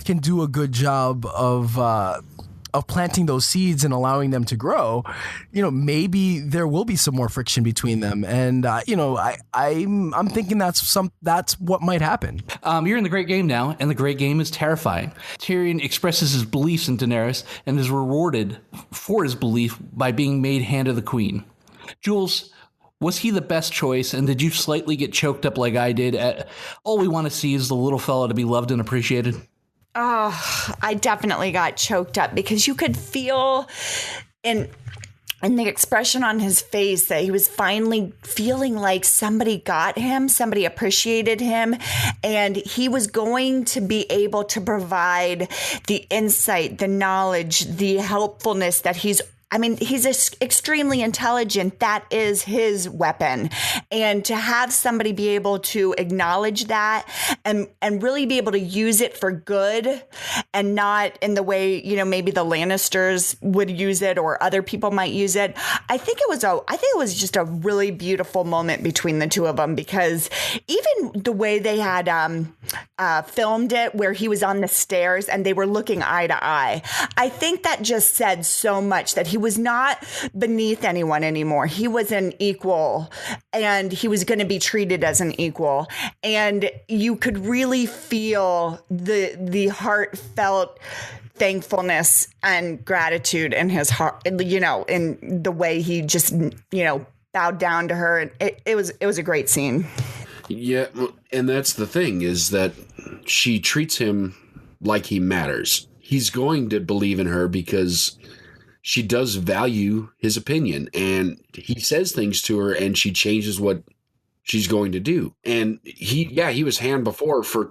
Speaker 5: can do a good job of planting those seeds and allowing them to grow, maybe there will be some more friction between them. And, I'm thinking that's what might happen.
Speaker 2: You're in the Great Game now, and the Great Game is terrifying. Tyrion expresses his beliefs in Daenerys and is rewarded for his belief by being made Hand of the Queen. Jules, was he the best choice, and did you slightly get choked up like I did? All we want to see is the little fella to be loved and appreciated.
Speaker 4: Oh, I definitely got choked up because you could feel, and and the expression on his face that he was finally feeling like somebody got him, somebody appreciated him, and he was going to be able to provide the insight, the knowledge, the helpfulness that he's extremely intelligent. That is his weapon. And to have somebody be able to acknowledge that and really be able to use it for good and not in the way, maybe the Lannisters would use it or other people might use it. I think it was just a really beautiful moment between the two of them, because even the way they had filmed it, where he was on the stairs and they were looking eye to eye, I think that just said so much that he was not beneath anyone anymore. He was an equal, and he was going to be treated as an equal. And you could really feel the heartfelt thankfulness and gratitude in his heart, in the way he just, bowed down to her. It was a great scene.
Speaker 3: Yeah, and that's the thing, is that she treats him like he matters. He's going to believe in her because she does value his opinion, and he says things to her and she changes what she's going to do. And he was hand before for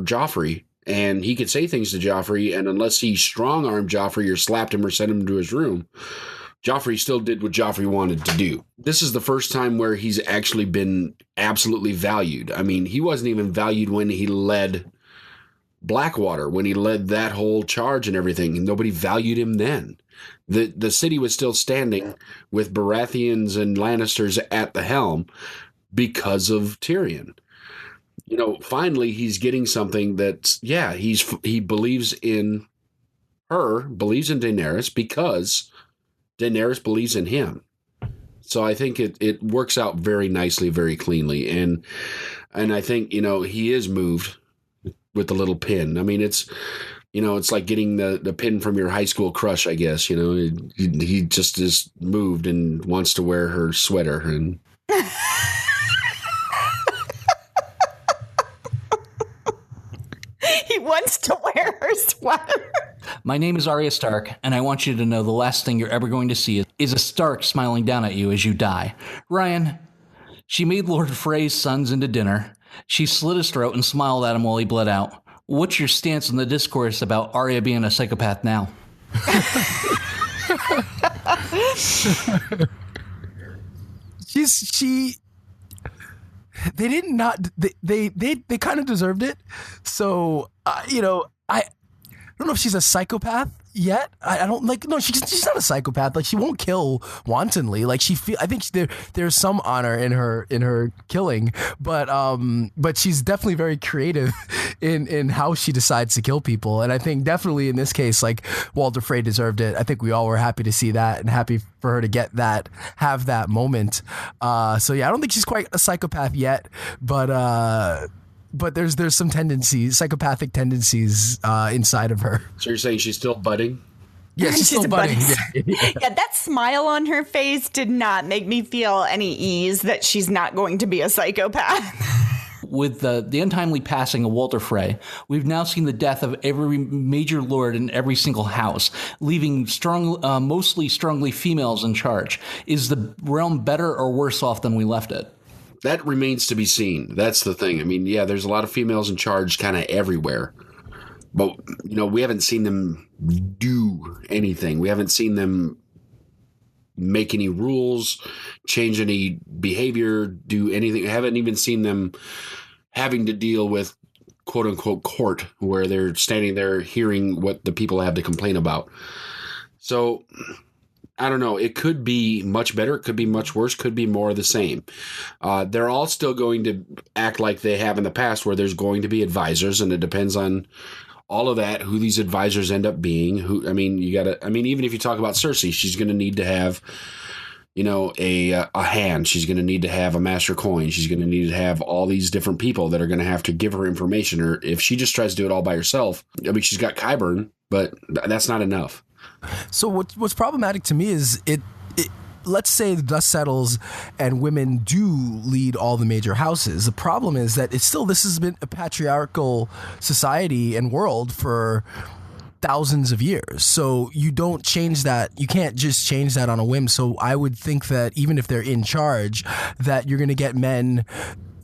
Speaker 3: Joffrey, and he could say things to Joffrey, and unless he strong-armed Joffrey or slapped him or sent him to his room, Joffrey still did what Joffrey wanted to do. This is the first time where he's actually been absolutely valued. I mean, he wasn't even valued when he led Blackwater, when he led that whole charge and everything. Nobody valued him then. The city was still standing with Baratheons and Lannisters at the helm because of Tyrion. Finally he's getting something that's, he believes in her, believes in Daenerys because Daenerys believes in him. So I think it works out very nicely, very cleanly. And I think, he is moved with the little pin. I mean, it's like getting the pin from your high school crush, I guess. He just is moved and wants to wear her sweater. And
Speaker 4: he wants to wear her sweater.
Speaker 2: My name is Arya Stark, and I want you to know the last thing you're ever going to see is a Stark smiling down at you as you die. Ryan, she made Lord Frey's sons into dinner. She slit his throat and smiled at him while he bled out. What's your stance on the discourse about Arya being a psychopath now?
Speaker 5: They did not. They kind of deserved it. So I don't know if she's a psychopath yet. I don't like. No, she's not a psychopath. Like, she won't kill wantonly. Like, I think there's some honor in her killing, but she's definitely very creative in how she decides to kill people. And I think definitely in this case, like, Walder Frey deserved it. I think we all were happy to see that and happy for her to have that moment. So yeah, I don't think she's quite a psychopath yet, but there's some psychopathic tendencies inside of her.
Speaker 3: So you're saying she's still budding?
Speaker 5: Yeah, she's still budding.
Speaker 4: Yeah, that smile on her face did not make me feel any ease that she's not going to be a psychopath.
Speaker 2: With the untimely passing of Walder Frey, we've now seen the death of every major lord in every single house, leaving mostly strongly females in charge. Is the realm better or worse off than we left it?
Speaker 3: That remains to be seen. That's the thing. I mean, yeah, there's a lot of females in charge kind of everywhere. But, we haven't seen them do anything. We haven't seen them make any rules, change any behavior, do anything. We haven't even seen them having to deal with quote-unquote court, where they're standing there hearing what the people have to complain about. So I don't know. It could be much better. It could be much worse. Could be more of the same. They're all still going to act like they have in the past, where there's going to be advisors, and it depends on all of that, who these advisors end up being. Even if you talk about Cersei, she's going to need to have, a hand. She's going to need to have a master coin. She's going to need to have all these different people that are going to have to give her information. Or if she just tries to do it all by herself, she's got Qyburn, but that's not enough.
Speaker 5: So what's problematic to me is it let's say the dust settles and women do lead all the major houses. The problem is that this has been a patriarchal society and world for thousands of years. So you don't change that. You can't just change that on a whim. So I would think that even if they're in charge, that you're going to get men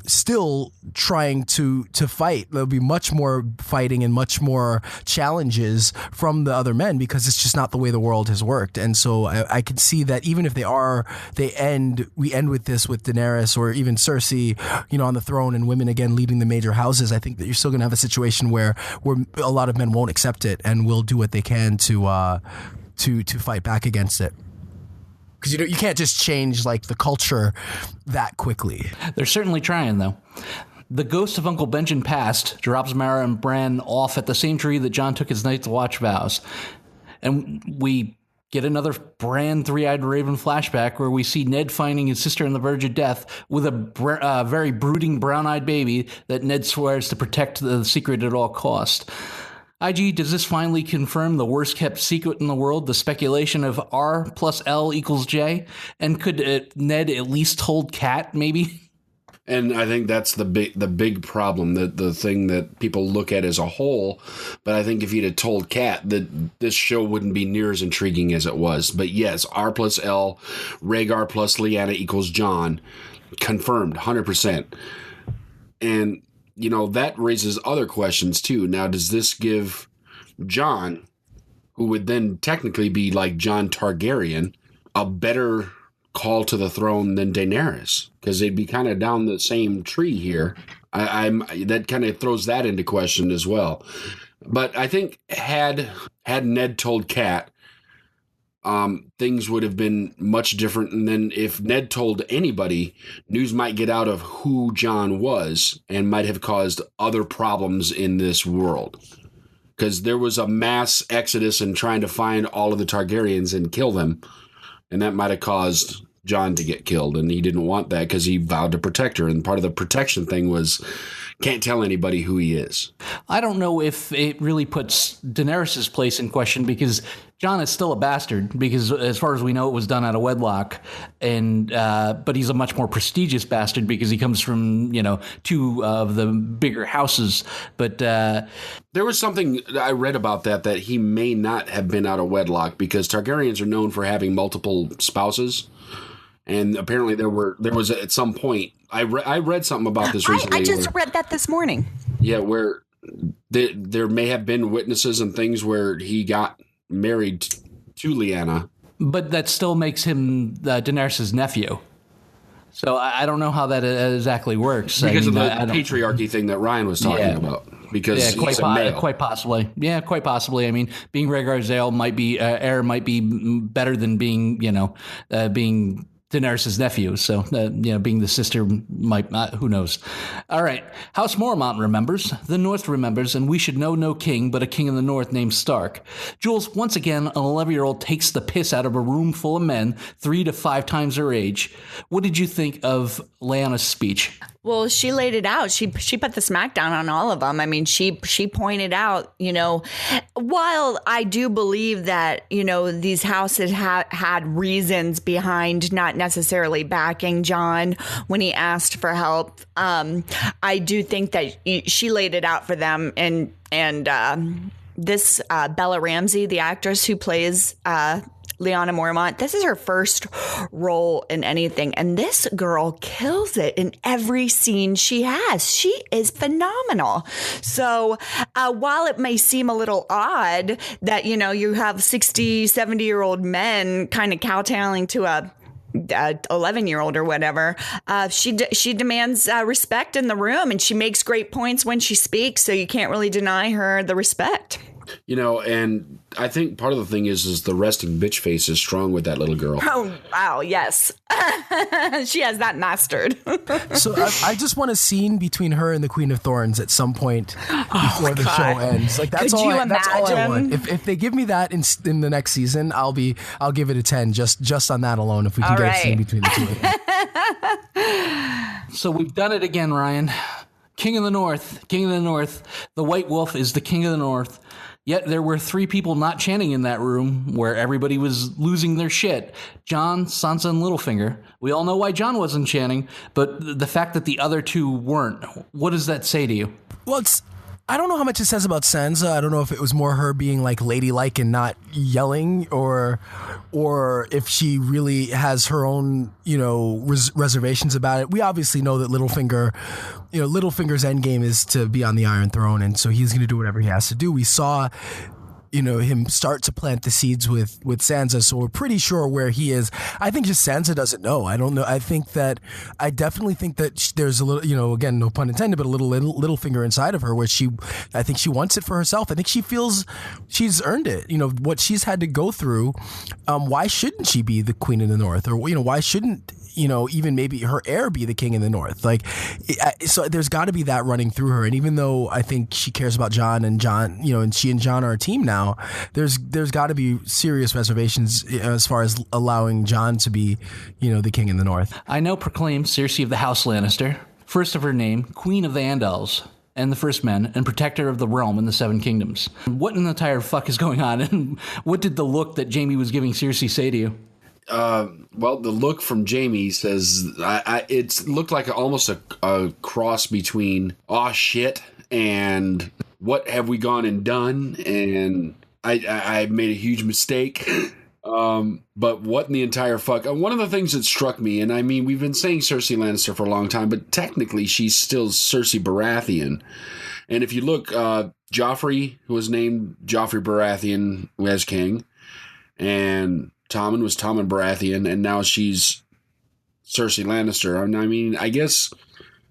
Speaker 5: still trying to fight. There'll be much more fighting and much more challenges from the other men, because it's just not the way the world has worked. And so I could see that even if we end with this with Daenerys or even Cersei, on the throne, and women again leading the major houses, I think that you're still going to have a situation where a lot of men won't accept it and will do what they can to fight back against it. Because you can't just change like the culture that quickly.
Speaker 2: They're certainly trying, though. The ghost of Uncle Benjen passed, drops Mara and Bran off at the same tree that Jon took his Night's Watch vows. And we get another Bran three-eyed raven flashback where we see Ned finding his sister on the verge of death with a very brooding brown-eyed baby that Ned swears to protect the secret at all costs. IG, does this finally confirm the worst-kept secret in the world, the speculation of R plus L equals J? And could Ned at least told Cat, maybe?
Speaker 3: And I think that's the big problem, the thing that people look at as a whole. But I think if you'd have told Cat, that this show wouldn't be near as intriguing as it was. But yes, R plus L, Rhaegar plus Lyanna equals Jon. Confirmed, 100%. And that raises other questions, too. Now, does this give Jon, who would then technically be like Jon Targaryen, a better call to the throne than Daenerys? Because they'd be kind of down the same tree here. That kind of throws that into question as well. But I think had Ned told Cat, things would have been much different. And then if Ned told anybody, news might get out of who Jon was and might have caused other problems in this world. Because there was a mass exodus and trying to find all of the Targaryens and kill them. And that might have caused Jon to get killed. And he didn't want that because he vowed to protect her. And part of the protection thing was can't tell anybody who he is.
Speaker 2: I don't know if it really puts Daenerys' place in question, because Jon is still a bastard, because as far as we know, it was done out of wedlock. And but he's a much more prestigious bastard because he comes from, two of the bigger houses. But
Speaker 3: there was something I read about that he may not have been out of wedlock, because Targaryens are known for having multiple spouses. And apparently there was at some point, I read something about this recently.
Speaker 4: I just read that this morning.
Speaker 3: Yeah, where there may have been witnesses and things where he got married to Lyanna.
Speaker 2: But that still makes him Daenerys' nephew. So I don't know how that exactly works.
Speaker 3: Because of the patriarchy thing that Ryan was talking about. Because he's a male.
Speaker 2: Quite possibly. Yeah, quite possibly. I mean, being Rhaegar's heir might be better than being, being Daenerys' nephew. So, being the sister might, who knows? All right. House Mormont remembers, the North remembers, and we should know no king, but a king in the North named Stark. Jules, once again, an 11-year-old takes the piss out of a room full of men, 3 to 5 times her age. What did you think of Lyanna's speech?
Speaker 4: Well, she laid it out. She put the smackdown on all of them. I mean, she pointed out, while I do believe that, these houses had reasons behind not necessarily backing Jon when he asked for help, I do think that she laid it out for them. And this Bella Ramsey, the actress who plays Lyanna Mormont, this is her first role in anything. And this girl kills it in every scene she has. She is phenomenal. So while it may seem a little odd that, you have 60, 70-year-old men kind of kowtowing to a 11-year-old or whatever, she demands respect in the room, and she makes great points when she speaks. So you can't really deny her the respect.
Speaker 3: And I think part of the thing is the resting bitch face is strong with that little girl.
Speaker 4: Oh, wow. Yes. She has that mastered.
Speaker 5: So I just want a scene between her and the Queen of Thorns at some point before the show ends. Like that's all I want. If they give me that in the next season, I'll give it a 10 just on that alone, if we can get a scene between the two of them.
Speaker 2: So we've done it again, Ryan. King of the North. The White Wolf is the King of the North. Yet there were 3 people not chanting in that room where everybody was losing their shit. Jon, Sansa, and Littlefinger. We all know why Jon wasn't chanting, but the fact that the other 2 weren't, what does that say to you?
Speaker 5: Well, I don't know how much it says about Sansa. I don't know if it was more her being like ladylike and not yelling, or if she really has her own, reservations about it. We obviously know that Littlefinger's endgame is to be on the Iron Throne, and so he's going to do whatever he has to do. We saw him start to plant the seeds with Sansa, so we're pretty sure where he is. I think just Sansa doesn't know. I don't know. I definitely think that there's a little, again, no pun intended, but a little finger inside of her where I think she wants it for herself. I think she feels she's earned it. What she's had to go through. Why shouldn't she be the Queen of the North? Or, why shouldn't even maybe her heir be the King in the North? So there's got to be that running through her. And even though I think she cares about Jon, and she and Jon are a team now, there's got to be serious reservations as far as allowing Jon to be, the King in the North.
Speaker 2: I now proclaim Cersei of the House Lannister, first of her name, Queen of the Andals, and the First Men, and protector of the realm and the Seven Kingdoms. What in the entire fuck is going on? And what did the look that Jaime was giving Cersei say to you?
Speaker 3: Well, the look from Jaime says it looked like almost a cross between "aw shit" and "what have we gone and done?" and I made a huge mistake. But what in the entire fuck? One of the things that struck me, and I mean, we've been saying Cersei Lannister for a long time, but technically she's still Cersei Baratheon. And if you look, Joffrey, who was named Joffrey Baratheon as king, and Tommen was Tommen Baratheon, and now she's Cersei Lannister. And I mean, I guess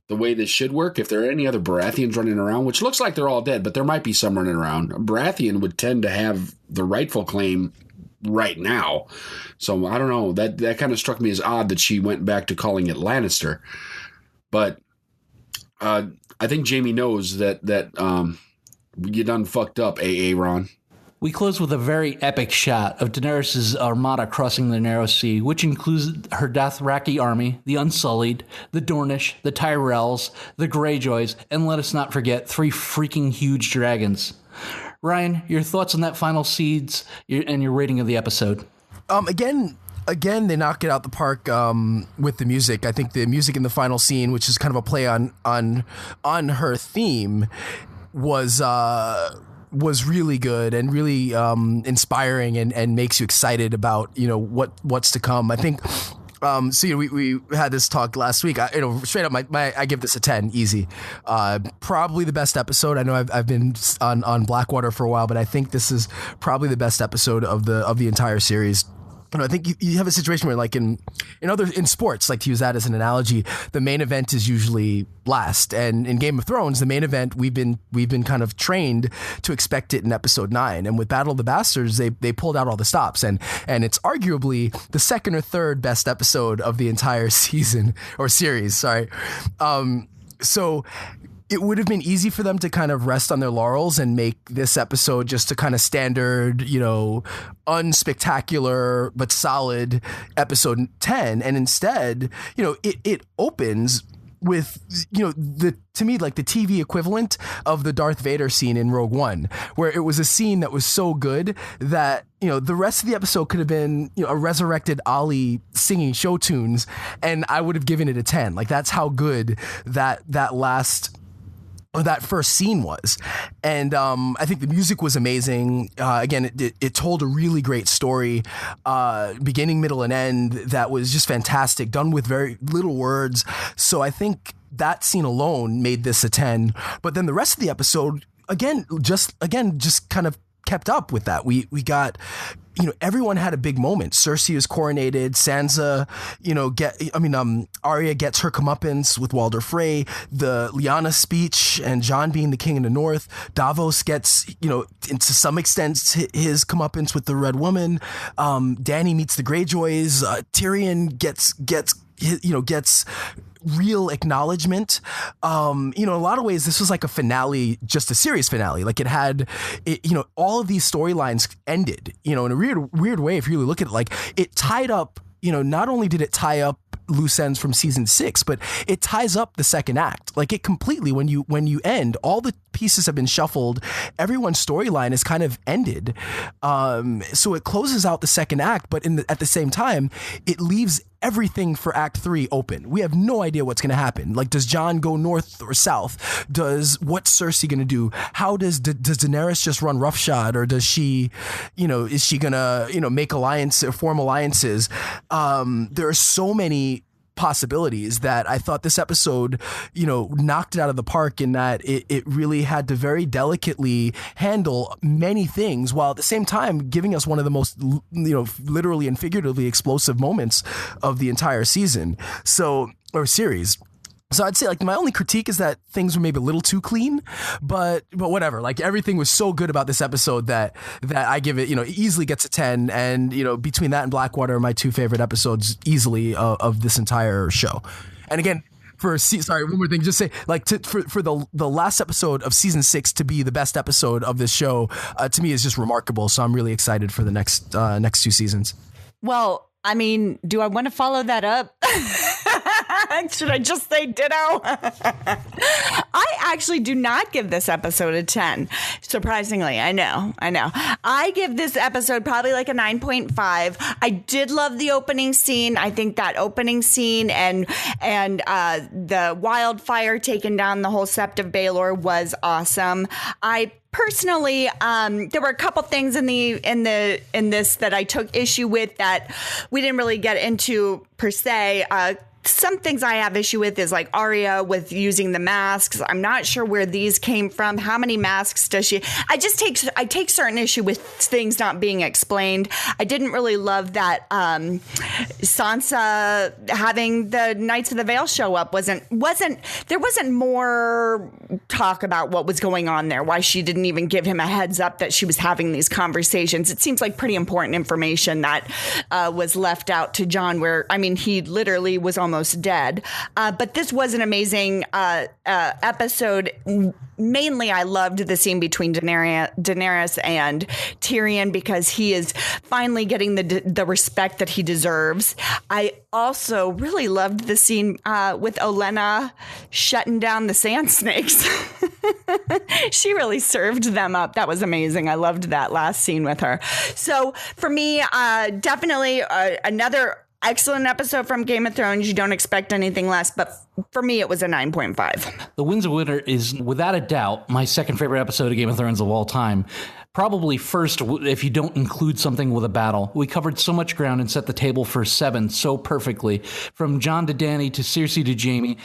Speaker 3: the way this should work, if there are any other Baratheons running around, which looks like they're all dead, but there might be some running around, Baratheon would tend to have the rightful claim right now. So I don't know. That kind of struck me as odd that she went back to calling it Lannister. But I think Jaime knows that you done fucked up, Ron.
Speaker 2: We close with a very epic shot of Daenerys' armada crossing the Narrow Sea, which includes her Dothraki army, the Unsullied, the Dornish, the Tyrells, the Greyjoys, and let us not forget 3 freaking huge dragons. Ryan, your thoughts on that final seeds and your rating of the episode?
Speaker 5: Again, they knock it out the park with the music. I think the music in the final scene, which is kind of a play on her theme, was really good and really inspiring and makes you excited about what's to come. I think we had this talk last week. Straight up, I give this a 10, easy. Probably the best episode. I know I've been on Blackwater for a while, but I think this is probably the best episode of the entire series. I think you have a situation where, like in sports, like to use that as an analogy, the main event is usually last, and in Game of Thrones, the main event we've been kind of trained to expect it in episode 9. And with Battle of the Bastards, they pulled out all the stops, and it's arguably the second or third best episode of the entire season or series. Sorry, so. It would have been easy for them to kind of rest on their laurels and make this episode just a kind of standard, unspectacular but solid episode 10. And instead, it opens with, to me, like the TV equivalent of the Darth Vader scene in Rogue One, where it was a scene that was so good that, the rest of the episode could have been, a resurrected Ollie singing show tunes, and I would have given it a 10. Like, that's how good that first scene was. And I think the music was amazing. Again, it told a really great story, beginning, middle, and end, that was just fantastic, done with very little words. So I think that scene alone made this a 10. But then the rest of the episode, just kind of kept up with that. We got, everyone had a big moment. Cersei is coronated. Sansa, Arya gets her comeuppance with Walder Frey. The Lyanna speech and Jon being the King in the North. Davos gets, to some extent, his comeuppance with the Red Woman. Dany meets the Greyjoys. Tyrion gets real acknowledgement. In a lot of ways, this was like a finale, just a series finale. Like it had, all of these storylines ended, in a weird way. If you really look at it, like it tied up, not only did it tie up loose ends from season 6, but it ties up the second act. Like it completely, when you end, all the pieces have been shuffled. Everyone's storyline is kind of ended. So it closes out the second act, but at the same time, it leaves everything for Act 3 open. We have no idea what's going to happen. Like, does Jon go north or south? What's Cersei going to do? How does Daenerys just run roughshod, or does she, is she going to, form alliances? There are so many possibilities that I thought this episode, knocked it out of the park, in that it really had to very delicately handle many things, while at the same time giving us one of the most, literally and figuratively explosive moments of the entire season. Or series. So I'd say, like, my only critique is that things were maybe a little too clean, but whatever. Like, everything was so good about this episode that I give it, easily gets a 10. And, between that and Blackwater are my two favorite episodes easily of this entire show. And again, one more thing, just say, like, for the last episode of season 6 to be the best episode of this show, to me is just remarkable. So I'm really excited for the next 2 seasons.
Speaker 4: Well, I mean, do I want to follow that up? Should I just say ditto? I actually do not give this episode a 10. Surprisingly, I know. I give this episode probably like a 9.5. I did love the opening scene. I think that opening scene and the wildfire taking down the whole Sept of Baelor was awesome. I personally, there were a couple things in this that I took issue with that we didn't really get into per se. Some things I have issue with is like Arya with using the masks. I'm not sure where these came from. How many masks does she? I take certain issue with things not being explained. I didn't really love that Sansa having the Knights of the Vale show up wasn't more talk about what was going on there. Why she didn't even give him a heads up that she was having these conversations. It seems like pretty important information that was left out to Jon, where, I mean, he literally was almost dead. But this was an amazing episode. Mainly, I loved the scene between Daenerys and Tyrion, because he is finally getting the respect that he deserves. I also really loved the scene with Olenna shutting down the sand snakes. She really served them up. That was amazing. I loved that last scene with her. So for me, definitely another excellent episode from Game of Thrones. You don't expect anything less, but for me, it was a 9.5.
Speaker 2: The Winds of Winter is, without a doubt, my second favorite episode of Game of Thrones of all time. Probably first, if you don't include something with a battle. We covered so much ground and set the table for 7 so perfectly. From Jon to Dany to Cersei to Jaime.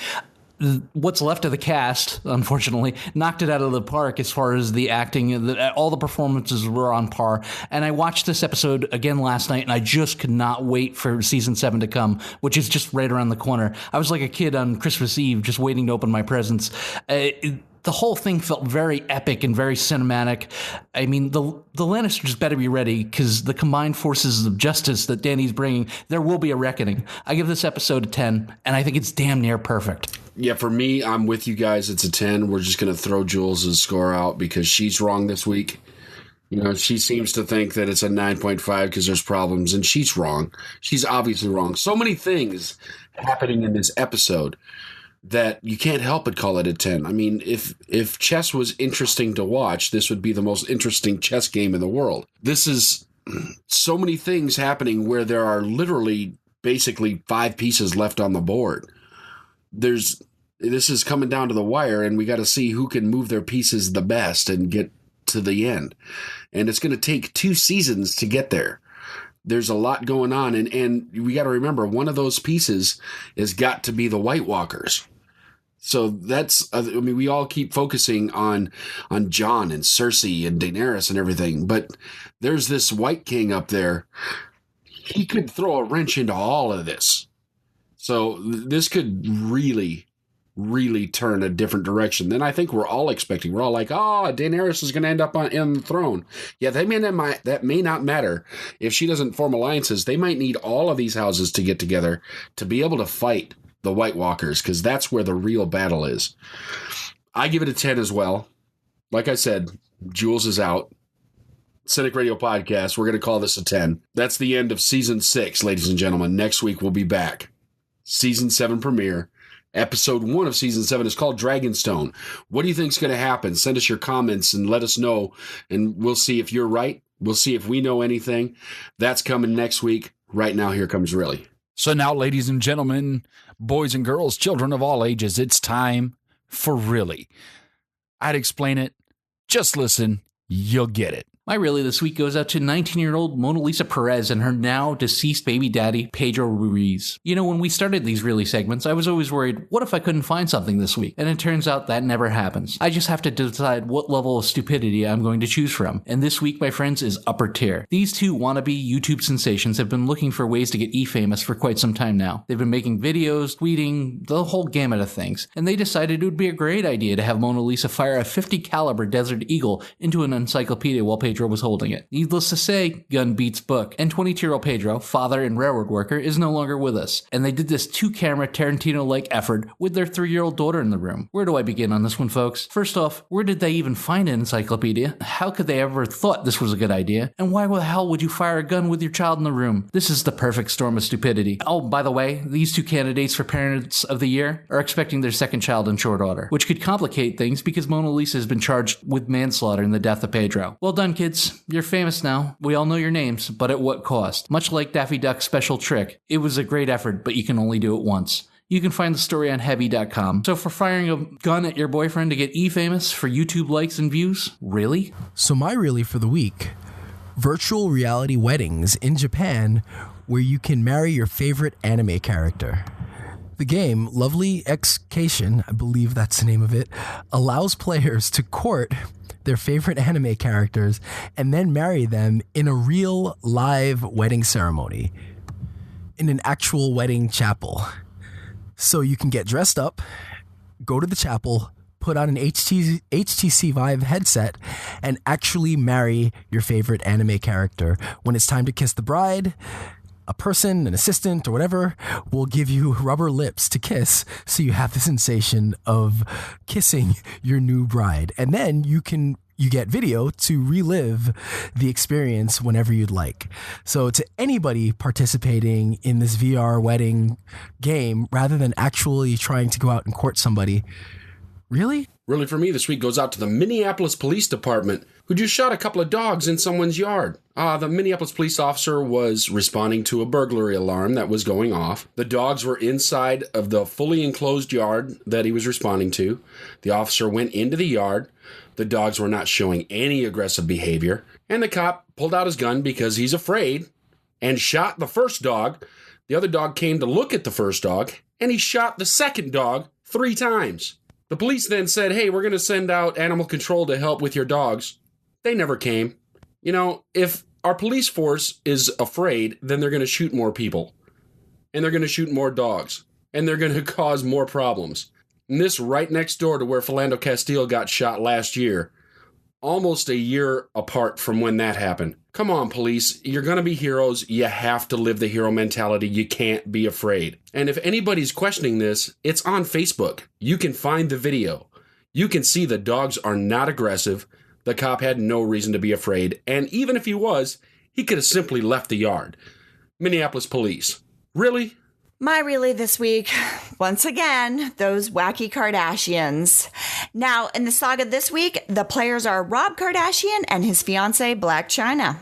Speaker 2: What's left of the cast, unfortunately, knocked it out of the park as far as the acting. All the performances were on par. And I watched this episode again last night, and I just could not wait for season 7 to come, which is just right around the corner. I was like a kid on Christmas Eve, just waiting to open my presents. The whole thing felt very epic and very cinematic. I mean, the Lannisters better be ready, because the combined forces of justice that Dany's bringing, there will be a reckoning. I give this episode a 10, and I think it's damn near perfect.
Speaker 3: Yeah, for me, I'm with you guys. It's a 10. We're just going to throw Jules' score out because she's wrong this week. She seems to think that it's a 9.5 because there's problems, and she's wrong. She's obviously wrong. So many things happening in this episode that you can't help but call it a 10. I mean, if chess was interesting to watch, this would be the most interesting chess game in the world. This is so many things happening where there are literally basically 5 pieces left on the board. This is coming down to the wire, and we got to see who can move their pieces the best and get to the end. And it's going to take 2 seasons to get there. There's a lot going on, and we got to remember, one of those pieces has got to be the White Walkers. So that's, I mean, we all keep focusing on Jon and Cersei and Daenerys and everything, but there's this White King up there. He could throw a wrench into all of this. So this could really, really turn a different direction than I think we're all expecting. We're all like, oh, Daenerys is going to end up on the throne. Yeah, that may not matter. If she doesn't form alliances, they might need all of these houses to get together to be able to fight the White Walkers, because that's where the real battle is. I give it a 10 as well. Like I said, Jules is out. Cynic Radio Podcast, we're going to call this a 10. That's the end of Season 6, ladies and gentlemen. Next week, we'll be back. Season 7 premiere. Episode 1 of Season 7 is called Dragonstone. What do you think is going to happen? Send us your comments and let us know, and we'll see if you're right. We'll see if we know anything. That's coming next week. Right now, here comes Really.
Speaker 6: So now, ladies and gentlemen, boys and girls, children of all ages, it's time for Really. I'd explain it. Just listen. You'll get it.
Speaker 2: My Really this week goes out to 19-year-old Mona Lisa Perez and her now deceased baby daddy, Pedro Ruiz. You know, when we started these Really segments, I was always worried, what if I couldn't find something this week? And it turns out that never happens. I just have to decide what level of stupidity I'm going to choose from. And this week, my friends, is upper tier. These two wannabe YouTube sensations have been looking for ways to get E-famous for quite some time now. They've been making videos, tweeting, the whole gamut of things. And they decided it would be a great idea to have Mona Lisa fire a 50 caliber Desert Eagle into an encyclopedia while Pedro was holding it. Needless to say, gun beats book. And 22-year-old Pedro, father and railroad worker, is no longer with us. And they did this two-camera Tarantino-like effort with their 3-year-old daughter in the room. Where do I begin on this one, folks? First off, where did they even find an encyclopedia? How could they ever thought this was a good idea? And why the hell would you fire a gun with your child in the room? This is the perfect storm of stupidity. Oh, by the way, these two candidates for Parents of the Year are expecting their second child in short order, which could complicate things because Mona Lisa has been charged with manslaughter in the death of Pedro. Well done, kids. You're famous now. We all know your names, but at what cost? Much like Daffy Duck's special trick, it was a great effort, but you can only do it once. You can find the story on Heavy.com. So for firing a gun at your boyfriend to get E-famous for YouTube likes and views? Really?
Speaker 5: So my Really for the week, virtual reality weddings in Japan where you can marry your favorite anime character. The game, Lovely Excation, I believe that's the name of it, allows players to court their favorite anime characters and then marry them in a real live wedding ceremony in an actual wedding chapel. So you can get dressed up, go to the chapel, put on an HTC Vive headset, and actually marry your favorite anime character. When it's time to kiss the bride, a person, an assistant, or whatever will give you rubber lips to kiss, so you have the sensation of kissing your new bride. And then you get video to relive the experience whenever you'd like. So to anybody participating in this VR wedding game, rather than actually trying to go out and court somebody, really?
Speaker 3: Really for me this week goes out to the Minneapolis Police Department, who just shot a couple of dogs in someone's yard. The Minneapolis police officer was responding to a burglary alarm that was going off. The dogs were inside of the fully enclosed yard that he was responding to. The officer went into the yard. The dogs were not showing any aggressive behavior. And the cop pulled out his gun because he's afraid and shot the first dog. The other dog came to look at the first dog, and he shot the second dog 3 times. The police then said, hey, we're going to send out animal control to help with your dogs. They never came. You know, if our police force is afraid, then they're going to shoot more people. And they're going to shoot more dogs. And they're going to cause more problems. And this right next door to where Philando Castile got shot last year. Almost a year apart from when that happened. Come on, police. You're going to be heroes. You have to live the hero mentality. You can't be afraid. And if anybody's questioning this, it's on Facebook. You can find the video. You can see the dogs are not aggressive. The cop had no reason to be afraid. And even if he was, he could have simply left the yard. Minneapolis police. Really?
Speaker 4: My Really this week, once again, those wacky Kardashians. Now, in the saga this week, the players are Rob Kardashian and his fiancée, Blac Chyna.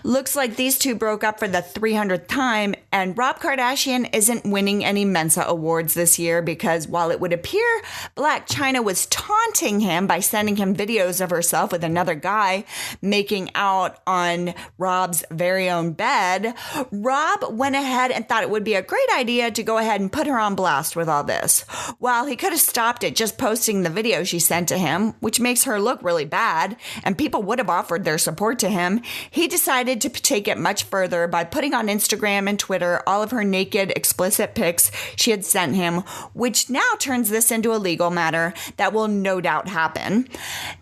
Speaker 4: Looks like these two broke up for the 300th time, and Rob Kardashian isn't winning any Mensa awards this year because while it would appear Blac Chyna was taunting him by sending him videos of herself with another guy making out on Rob's very own bed, Rob went ahead and thought it would be a great idea to go ahead and put her on blast with all this. While he could have stopped at just posting the video she sent to him, which makes her look really bad, and people would have offered their support to him, he decided to take it much further by putting on Instagram and Twitter all of her naked, explicit pics she had sent him, which now turns this into a legal matter that will no doubt happen.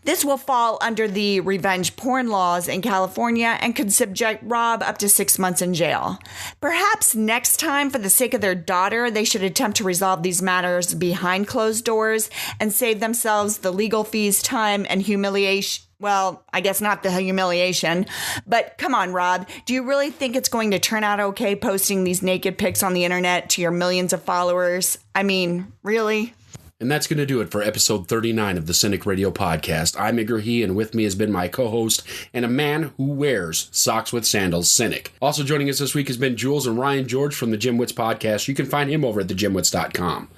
Speaker 4: This will fall under the revenge porn laws in California and could subject Rob up to 6 months in jail. Perhaps next time, for the sake of their daughter, they should attempt to resolve these matters behind closed doors and save themselves the legal fees, time, and humiliation. Well, I guess not the humiliation, but come on, Rob. Do you really think it's going to turn out okay posting these naked pics on the internet to your millions of followers? I mean, really?
Speaker 3: And that's going to do it for episode 39 of the Cynic Radio Podcast. I'm Igor He, and with me has been my co-host and a man who wears socks with sandals, Cynic. Also joining us this week has been Jules and Ryan George from the Jim Wits Podcast. You can find him over at thejimwits.com.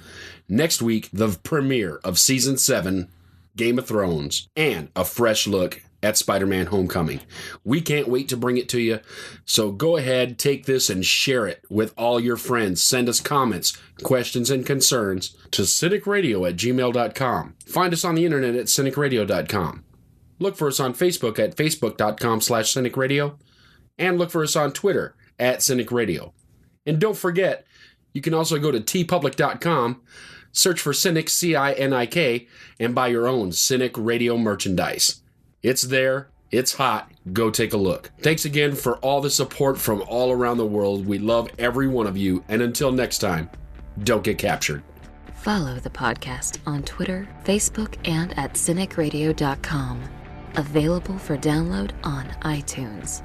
Speaker 3: Next week, the premiere of Season 7, Game of Thrones, and a fresh look at Spider-Man Homecoming. We can't wait to bring it to you, so go ahead, take this, and share it with all your friends. Send us comments, questions, and concerns to cynicradio@gmail.com. Find us on the internet at cynicradio.com. Look for us on Facebook at facebook.com/cynicradio, and look for us on Twitter at cynicradio. And don't forget, you can also go to tpublic.com, search for Cynic, C-I-N-I-K, and buy your own Cynic Radio merchandise. It's there. It's hot. Go take a look. Thanks again for all the support from all around the world. We love every one of you. And until next time, don't get captured.
Speaker 1: Follow the podcast on Twitter, Facebook, and at cynicradio.com. Available for download on iTunes.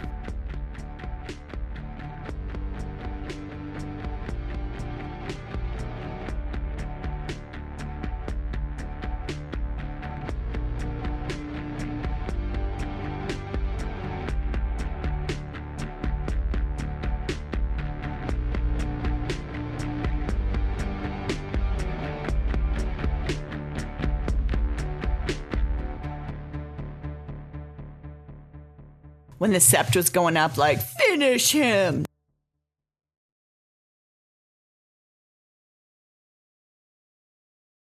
Speaker 4: When the Sept was going up, like, finish him.